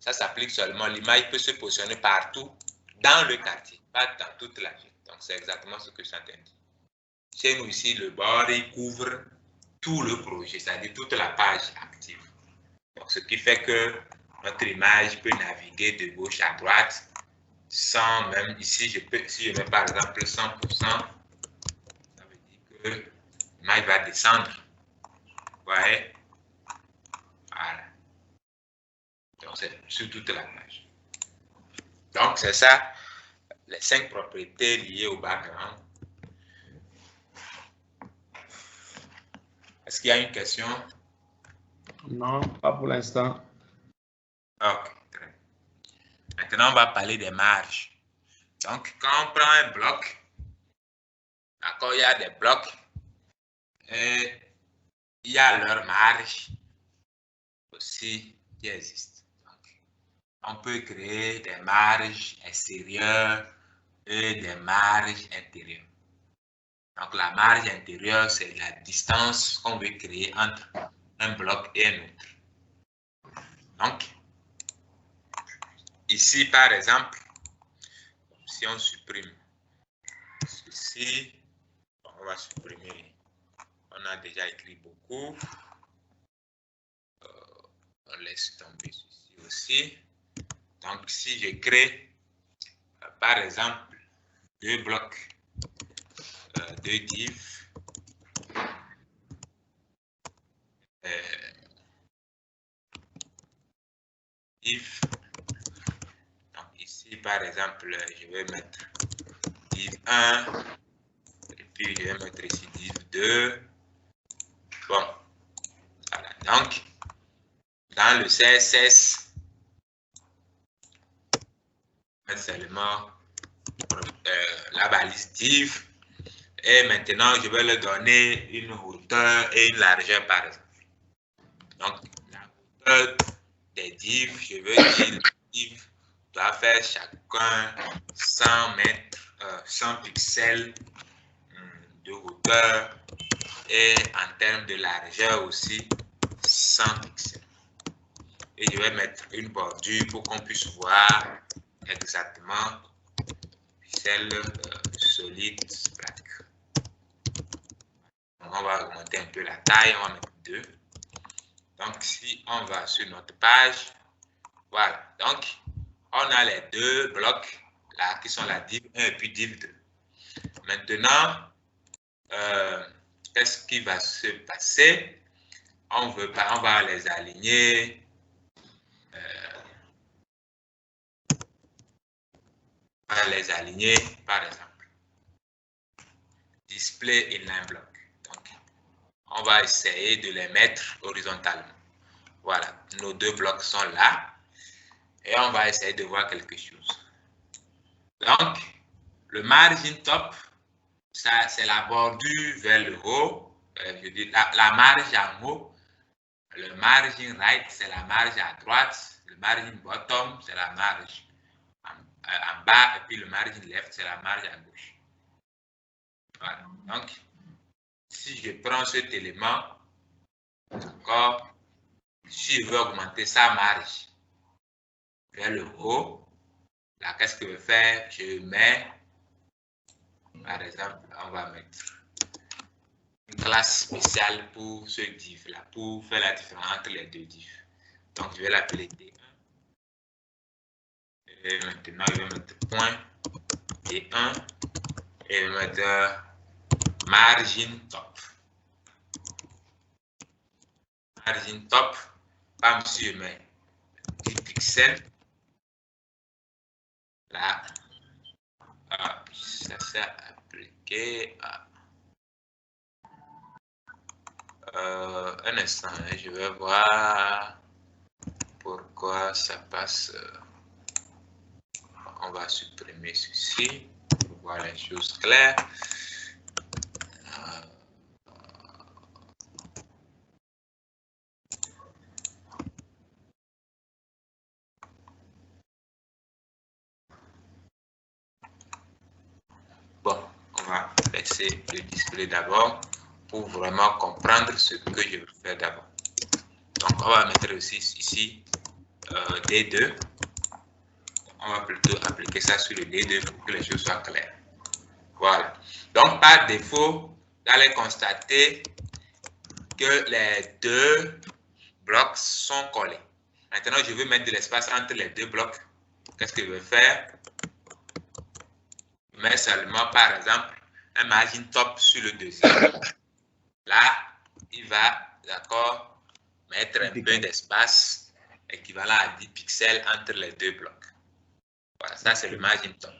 ça s'applique seulement. L'image peut se positionner partout dans le quartier, pas dans toute la ville. Donc, c'est exactement ce que je t'entends dire. Chez nous ici, le body couvre tout le projet, c'est-à-dire toute la page active. Donc, ce qui fait que notre image peut naviguer de gauche à droite sans même, ici, si je mets par exemple 100%, ça veut dire que l'image va descendre. Vous voyez? Voilà. Donc, c'est sur toute la page. Donc, c'est ça, les 5 propriétés liées au background. Est-ce qu'il y a une question? Non, pas pour l'instant. Ok, très bien. Maintenant, on va parler des marges. Donc, quand on prend un bloc, d'accord, il y a des blocs et il y a leur marge aussi qui existe. Donc, on peut créer des marges extérieures et des marges intérieures. Donc, la marge intérieure, c'est la distance qu'on veut créer entre un bloc et un autre. Donc, ici, par exemple, si on supprime ceci, on va supprimer. On a déjà écrit beaucoup. On laisse tomber ceci aussi. Donc, si je crée, par exemple, 2 blocs, 2 divs, div. Donc, ici, par exemple, je vais mettre div 1, et puis je vais mettre ici div 2. Bon, voilà. Donc, dans le CSS, seulement la balise div. Et maintenant, je vais leur donner une hauteur et une largeur, par exemple. Donc, la hauteur des divs, je veux dire, le div doit faire chacun 100 mètres, 100 pixels de hauteur et en termes de largeur aussi 100 pixels. Et je vais mettre une bordure pour qu'on puisse voir exactement pixels solide black. On va augmenter un peu la taille, on va mettre 2. Donc, si on va sur notre page, voilà. Donc, on a les 2 blocs là qui sont la div 1 et puis div 2. Maintenant, qu'est-ce qui va se passer? On va les aligner. On va les aligner, par exemple. Display inline block. Donc, on va essayer de les mettre horizontalement. Voilà, nos 2 blocs sont là. Et on va essayer de voir quelque chose. Donc, le margin top, ça c'est la bordure vers le haut. Je dis la marge en haut. Le margin right, c'est la marge à droite. Le margin bottom, c'est la marge en bas. Et puis le margin left, c'est la marge à gauche. Voilà. Donc, si je prends cet élément, d'accord, si je veux augmenter sa marge vers le haut, là, qu'est-ce que je vais faire? Je mets, par exemple, on va mettre une classe spéciale pour ce div-là, pour faire la différence entre les 2 divs. Donc, je vais l'appeler D1. Et maintenant, je vais mettre point D1 et je vais mettre margin top. Margin top, comme si je mets 10 pixels. Là, ça s'est appliqué à un instant, je vais voir pourquoi ça passe. On va supprimer ceci pour voir les choses claires. laisser le display d'abord pour vraiment comprendre ce que je veux faire d'abord. Donc, on va mettre aussi ici D2. On va plutôt appliquer ça sur le D2 pour que les choses soient claires. Voilà. Donc, par défaut, vous allez constater que les deux blocs sont collés. Maintenant, je veux mettre de l'espace entre les deux blocs. Qu'est-ce que je vais faire? Je mets seulement, par exemple, un margin top sur le deuxième. Là, il va, d'accord, mettre un peu d'espace équivalent à 10 pixels entre les deux blocs. Voilà, ça c'est le margin top.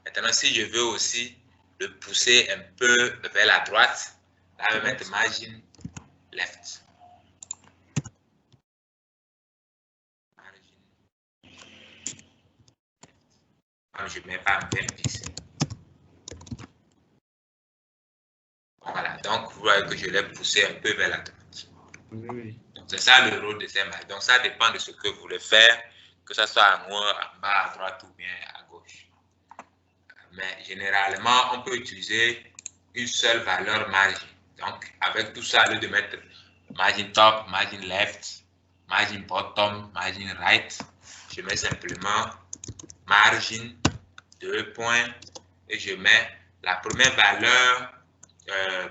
Maintenant, si je veux aussi le pousser un peu vers la droite, là, je vais mettre margin left. Je ne mets pas 20 pixels. Voilà, donc vous voyez que je l'ai poussé un peu vers la droite. Oui. C'est ça le rôle de ces marges. Donc ça dépend de ce que vous voulez faire, que ce soit en haut, en bas, à droite ou bien à gauche. Mais généralement, on peut utiliser une seule valeur margin. Donc avec tout ça, au lieu de mettre margin top, margin left, margin bottom, margin right, je mets simplement margin 2 points et je mets la première valeur,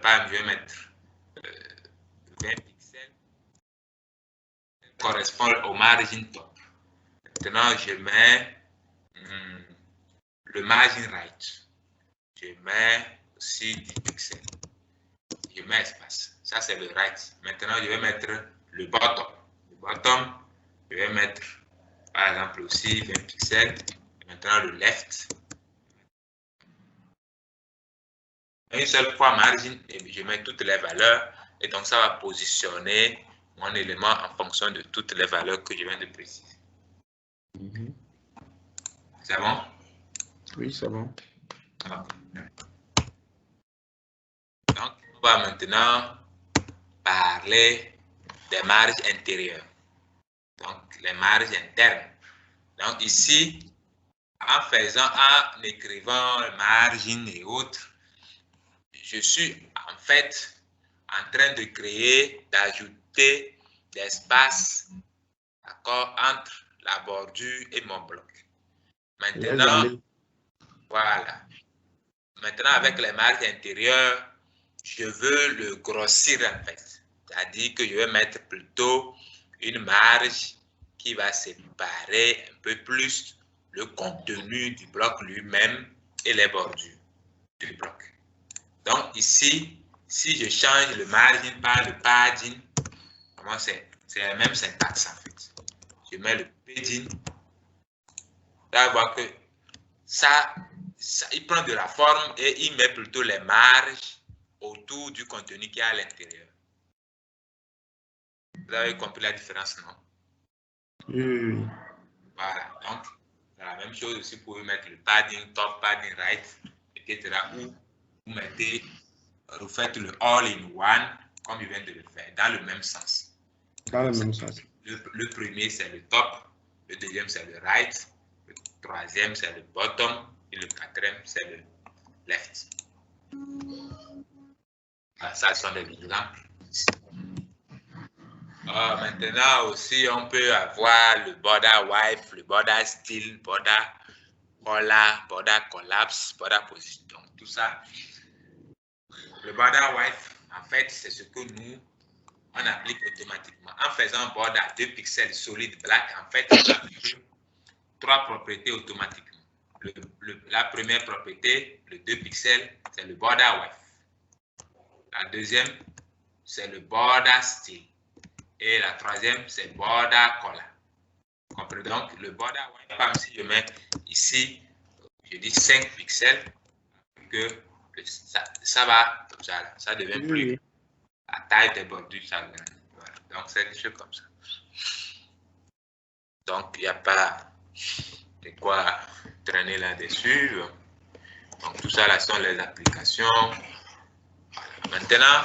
par exemple, je vais mettre 20 pixels, correspond au margin top. Maintenant, je mets le margin right. Je mets aussi 10 pixels. Je mets espace. Ça, c'est le right. Maintenant, je vais mettre le bottom. Le bottom, je vais mettre, par exemple, aussi 20 pixels. Et maintenant, le left. Une seule fois margin, et je mets toutes les valeurs. Et donc, ça va positionner mon élément en fonction de toutes les valeurs que je viens de préciser. C'est bon? Oui, c'est bon. Donc, on va maintenant parler des marges intérieures. Donc, les marges internes. Donc, ici, en écrivant margin et autres, je suis en fait en train de créer, d'ajouter des espaces, d'accord, entre la bordure et mon bloc. Maintenant, voilà. Maintenant, avec les marges intérieures, je veux le grossir en fait. C'est-à-dire que je vais mettre plutôt une marge qui va séparer un peu plus le contenu du bloc lui-même et les bordures du bloc. Donc ici, si je change le margin par le padding, c'est la même syntaxe en fait. Je mets le padding. Là, on voit que ça, il prend de la forme et il met plutôt les marges autour du contenu qui est à l'intérieur. Vous avez compris la différence, non? Oui. Voilà, donc c'est la même chose aussi pour mettre le padding top, padding right, etc. Ou vous mettez, vous faites le all-in-one comme je viens de le faire, dans le même sens. Dans le même sens. Le premier, c'est le top, le deuxième, c'est le right, le troisième, c'est le bottom, et le quatrième, c'est le left. Voilà, ça sont des exemples. Maintenant aussi, on peut avoir le border wipe, le border style, border collar, border collapse, border position. Donc, tout ça. Le border wipe, en fait, c'est ce que nous, on applique automatiquement. En faisant un border à 2 pixels solide black, en fait, on applique 3 propriétés automatiquement. La première propriété, le 2 pixels, c'est le border wipe. La deuxième, c'est le border style. Et la troisième, c'est border collar. Comprenez donc le border wipe, comme si je mets ici, je dis 5 pixels, que ça va comme ça, ça devient plus. La taille des bordures, ça devient. Voilà. Donc, c'est des choses comme ça. Donc, il n'y a pas de quoi traîner là-dessus. Donc, tout ça, là, sont les applications. Voilà. Maintenant,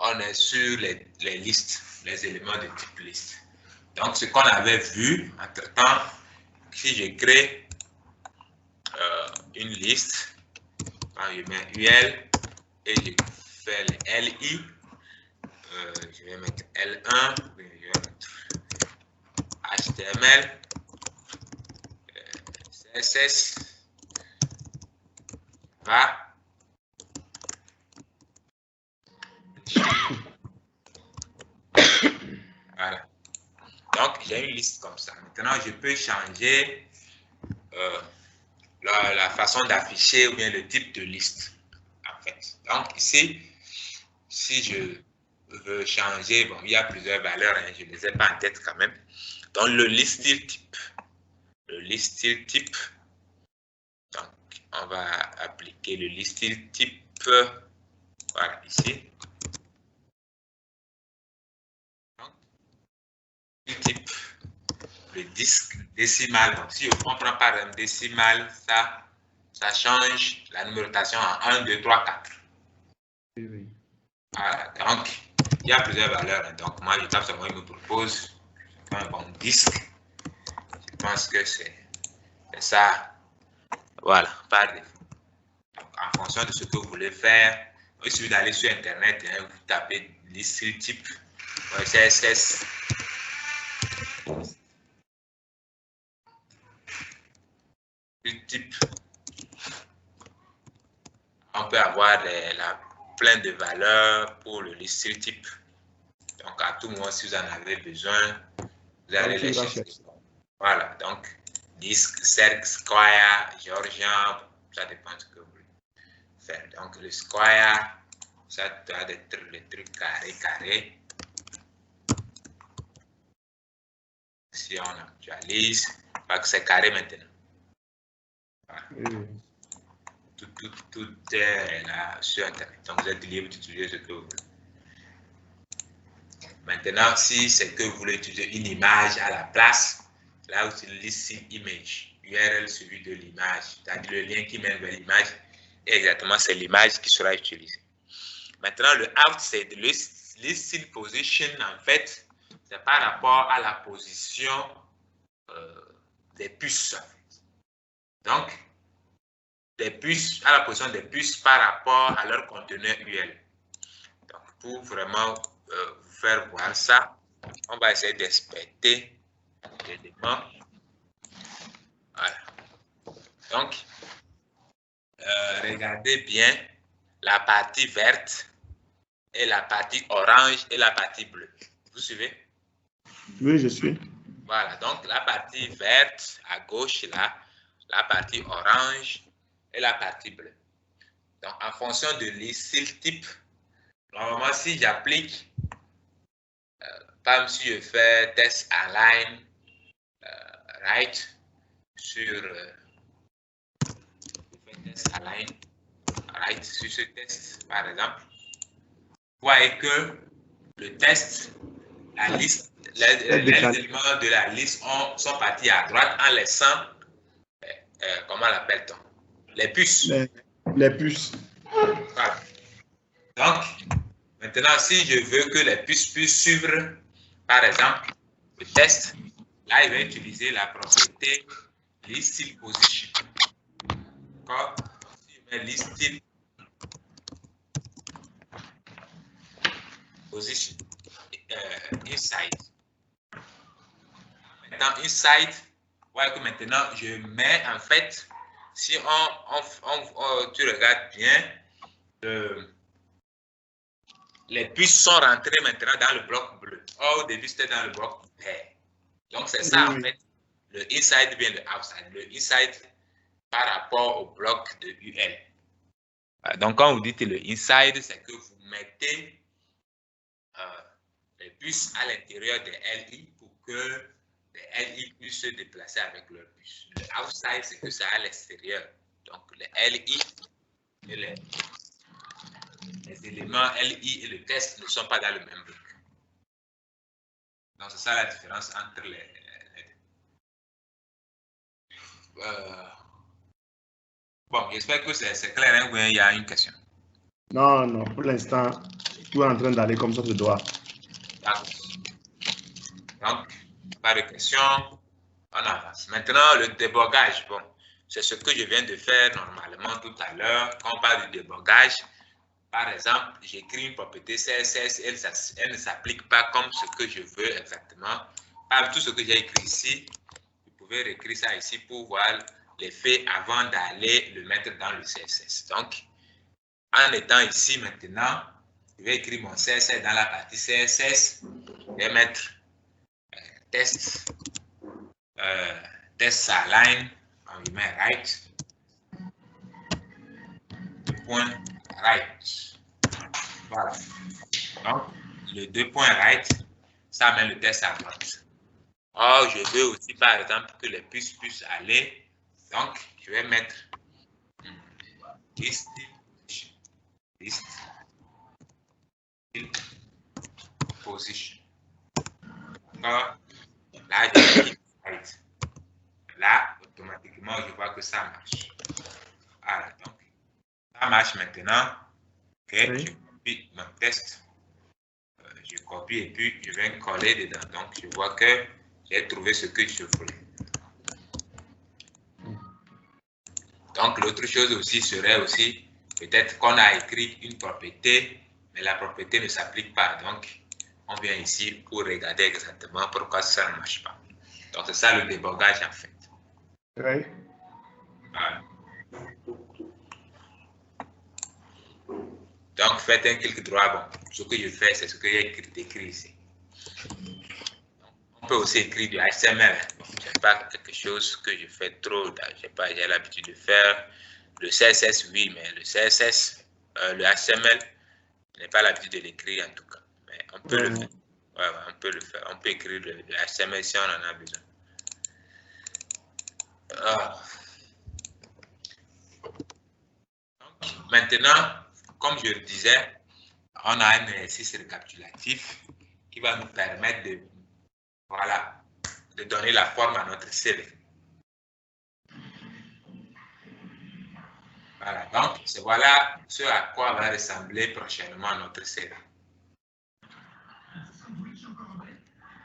on est sur les listes, les éléments de type liste. Donc, ce qu'on avait vu, entre-temps, si je crée une liste, Quand je mets UL et je fais le LI, je vais mettre L1, je vais mettre HTML, CSS, va. Voilà. Donc, j'ai une liste comme ça. Maintenant, je peux changer la façon d'afficher ou bien le type de liste. En fait. Donc, ici, si je veux changer, bon, il y a plusieurs valeurs, hein, je ne les ai pas en tête quand même. Donc, le list style type. Le list style type. Donc, on va appliquer le list style type. Voilà, ici. Donc, type. Le disque décimal. Donc, si on prend par un décimal, ça change la numérotation en 1, 2, 3, 4. Oui. Voilà, donc, il y a plusieurs valeurs. Donc, moi, je tape sur moi, il me propose un bon disque. Je pense que c'est ça. Voilà, par défaut. Donc, en fonction de ce que vous voulez faire, il suffit d'aller sur Internet, hein, vous tapez liste type, CSS. Type. On peut avoir plein de valeurs pour le list type. Donc, à tout moment, si vous en avez besoin, vous allez les chercher. Voilà, donc, disque, cercle, square, georgien, ça dépend de ce que vous voulez faire. Donc, le square, ça doit être le truc carré. Si on actualise, parce que c'est carré maintenant. Voilà. Tout est là sur Internet. Donc, vous êtes libre d'utiliser ce que vous voulez. Maintenant, si c'est que vous voulez utiliser une image à la place, là vous utilisez image, URL suivi de l'image, c'est-à-dire le lien qui mène vers l'image, et exactement c'est l'image qui sera utilisée. Maintenant, le out, c'est le listing position, en fait, c'est par rapport à la position des puces. En fait. Donc, des puces, à la position des puces par rapport à leur conteneur UL. Donc, pour vraiment vous faire voir ça, on va essayer d'inspecter l'élément. Voilà. Donc, regardez bien la partie verte et la partie orange et la partie bleue. Vous suivez? Oui, je suis. Voilà, donc la partie verte à gauche là, la partie orange et la partie bleue. Donc, en fonction de l'style type, normalement, si j'applique, par exemple, si je fais test align right sur test align right sur ce test, par exemple, vous voyez que le test, la liste, les éléments de la liste sont partis à droite en laissant, comment l'appelle-t-on? Les puces. Les puces. Voilà. Donc, maintenant, si je veux que les puces puissent suivre, par exemple, le test, là, il va utiliser la propriété list position. D'accord? Si je mets list position inside. Maintenant, inside, vous voyez que maintenant, je mets en fait, si tu regardes bien, les puces sont rentrées maintenant dans le bloc bleu. Or, au début, c'était dans le bloc vert. Donc, c'est ça, en fait, le inside bien le outside. Le inside par rapport au bloc de UL. Donc, quand vous dites le inside, c'est que vous mettez les puces à l'intérieur des LI pour que les LI puissent se déplacer avec leurs puces. Le outside, c'est que c'est à l'extérieur. Donc, les LI et les éléments LI et le test ne sont pas dans le même bloc. Donc, c'est ça la différence entre les deux. Bon, j'espère que c'est clair, hein, ou il y a une question. Non, non, pour l'instant, tout est en train d'aller comme ça se doit. Donc, pas de question, on avance. Maintenant, le débogage. Bon, c'est ce que je viens de faire normalement tout à l'heure. Quand on parle du débogage, par exemple, j'écris une propriété CSS, elle ne s'applique pas comme ce que je veux exactement. Par tout ce que j'ai écrit ici, vous pouvez réécrire ça ici pour voir l'effet avant d'aller le mettre dans le CSS. Donc, en étant ici maintenant, je vais écrire mon CSS dans la partie CSS. Je vais mettre test align, on y met right, point right. Voilà. Donc, le 2 points right, ça met le test à droite. Or, je veux aussi, par exemple, que les puces puissent aller. Donc, je vais mettre list position. Là, je dis right. Là, automatiquement, je vois que ça marche. Voilà, donc, ça marche maintenant. Ok, oui. Je copie mon test. Je copie et puis je vais coller dedans. Donc, je vois que j'ai trouvé ce que je voulais. Donc, l'autre chose aussi serait aussi, peut-être qu'on a écrit une propriété, mais la propriété ne s'applique pas. Donc, on vient ici pour regarder exactement pourquoi ça ne marche pas. Donc, c'est ça le débogage en fait. Oui. Voilà. Donc, faites un clic droit. Bon, ce que je fais, c'est ce que j'ai écrit ici. On peut aussi écrire du HTML. Ce n'est pas quelque chose que je fais trop. J'ai l'habitude de faire. Le CSS, oui, mais le CSS, le HTML, je n'ai pas l'habitude de l'écrire en tout cas. Mais on peut le faire. Ouais, on peut le faire. On peut écrire le HTML si on en a besoin. Donc, maintenant, comme je le disais, on a un exercice récapitulatif qui va nous permettre de, voilà, de donner la forme à notre CV. Voilà, donc voilà ce à quoi va ressembler prochainement notre CV.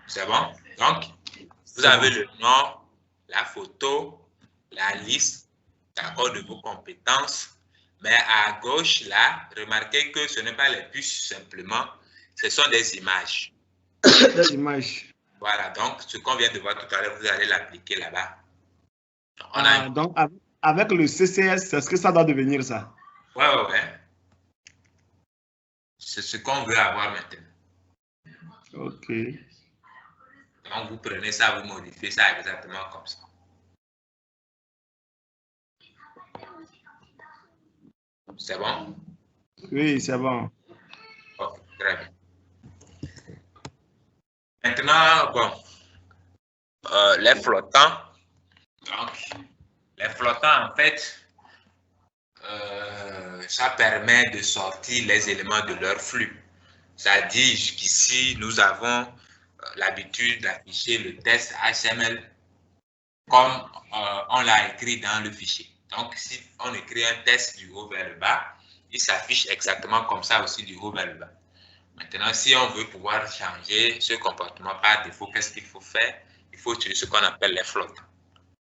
C'est bon? Donc, vous avez le nom, la photo, la liste, d'accord, de vos compétences. Mais à gauche, là, remarquez que ce n'est pas les puces simplement, ce sont des images. Des images. Voilà, donc ce qu'on vient de voir tout à l'heure, vous allez l'appliquer là-bas. Donc, avec le CSS, est-ce que ça doit devenir ça? Ouais. C'est ce qu'on veut avoir maintenant. OK. Donc, vous prenez ça, vous modifiez ça exactement comme ça. C'est bon? Oui, c'est bon. Ok, très bien. Maintenant, bon, les flottants. Donc, les flottants, en fait, ça permet de sortir les éléments de leur flux. Ça dit jusqu'ici, nous avons l'habitude d'afficher le test HTML comme on l'a écrit dans le fichier. Donc, si on écrit un test du haut vers le bas, il s'affiche exactement comme ça aussi du haut vers le bas. Maintenant, si on veut pouvoir changer ce comportement par défaut, qu'est-ce qu'il faut faire? Il faut utiliser ce qu'on appelle les flottants.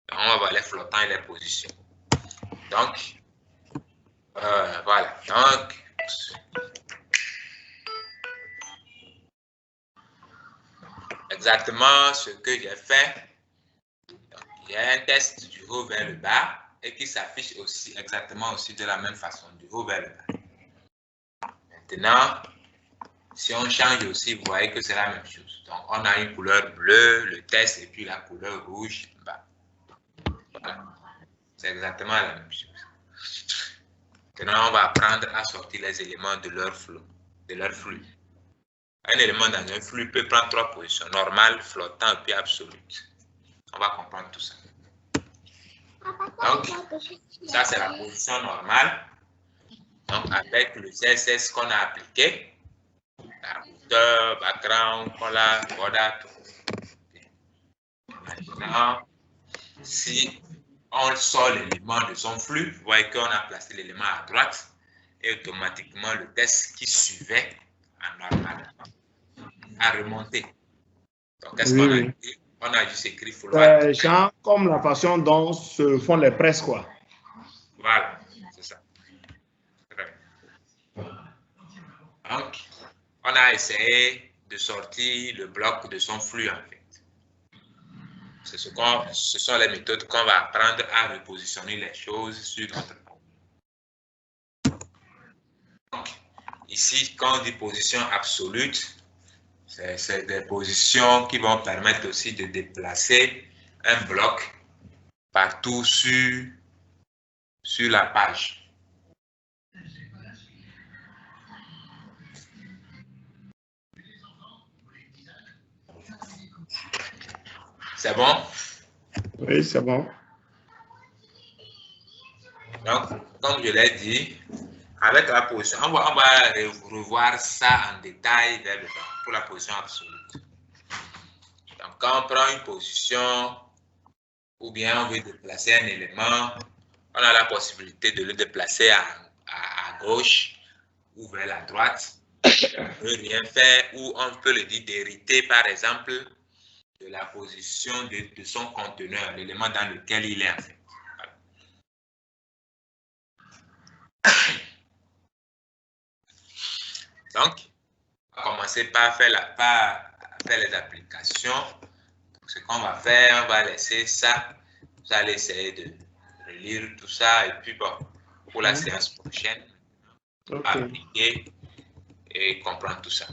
Donc, on va voir les flottants et les positions. Donc, voilà. Donc, exactement ce que j'ai fait. Il y a un test du haut vers le bas et qui s'affiche aussi exactement aussi de la même façon, du haut vers le bas. Maintenant, si on change aussi, vous voyez que c'est la même chose. Donc, on a une couleur bleue, le test, et puis la couleur rouge bas. Voilà. C'est exactement la même chose. Maintenant, on va apprendre à sortir les éléments de leur flux. Un élément dans un flux peut prendre 3 positions, normale, flottant et puis absolute. On va comprendre tout ça. Donc, ça c'est la position normale. Donc, avec le CSS qu'on a appliqué, la hauteur, background, color, border, tout. Maintenant, si on sort l'élément de son flux, vous voyez qu'on a placé l'élément à droite et automatiquement le test qui suivait en normal a remonté. Donc, qu'est-ce qu'on a dit? On a juste écrit follow. Genre comme la façon dont se font les presses, quoi. Voilà, c'est ça. Très bien. Donc, on a essayé de sortir le bloc de son flux, en fait. Ce sont les méthodes qu'on va apprendre à repositionner les choses sur notre page. Donc, ici, quand on dit position absolue, c'est des positions qui vont permettre aussi de déplacer un bloc partout sur la page. C'est bon? Oui, c'est bon. Donc, comme je l'ai dit, avec la position, on va revoir ça en détail vers le bas pour la position absolue. Donc, quand on prend une position ou bien on veut déplacer un élément, on a la possibilité de le déplacer à gauche ou vers la droite. On peut rien faire ou on peut le dire d'hériter par exemple de la position de son conteneur, l'élément dans lequel il est en fait. Donc, on va commencer par faire les applications. Ce qu'on va faire, on va laisser ça. Vous allez essayer de relire tout ça. Et puis, bon, pour la séance prochaine, appliquer et comprendre tout ça.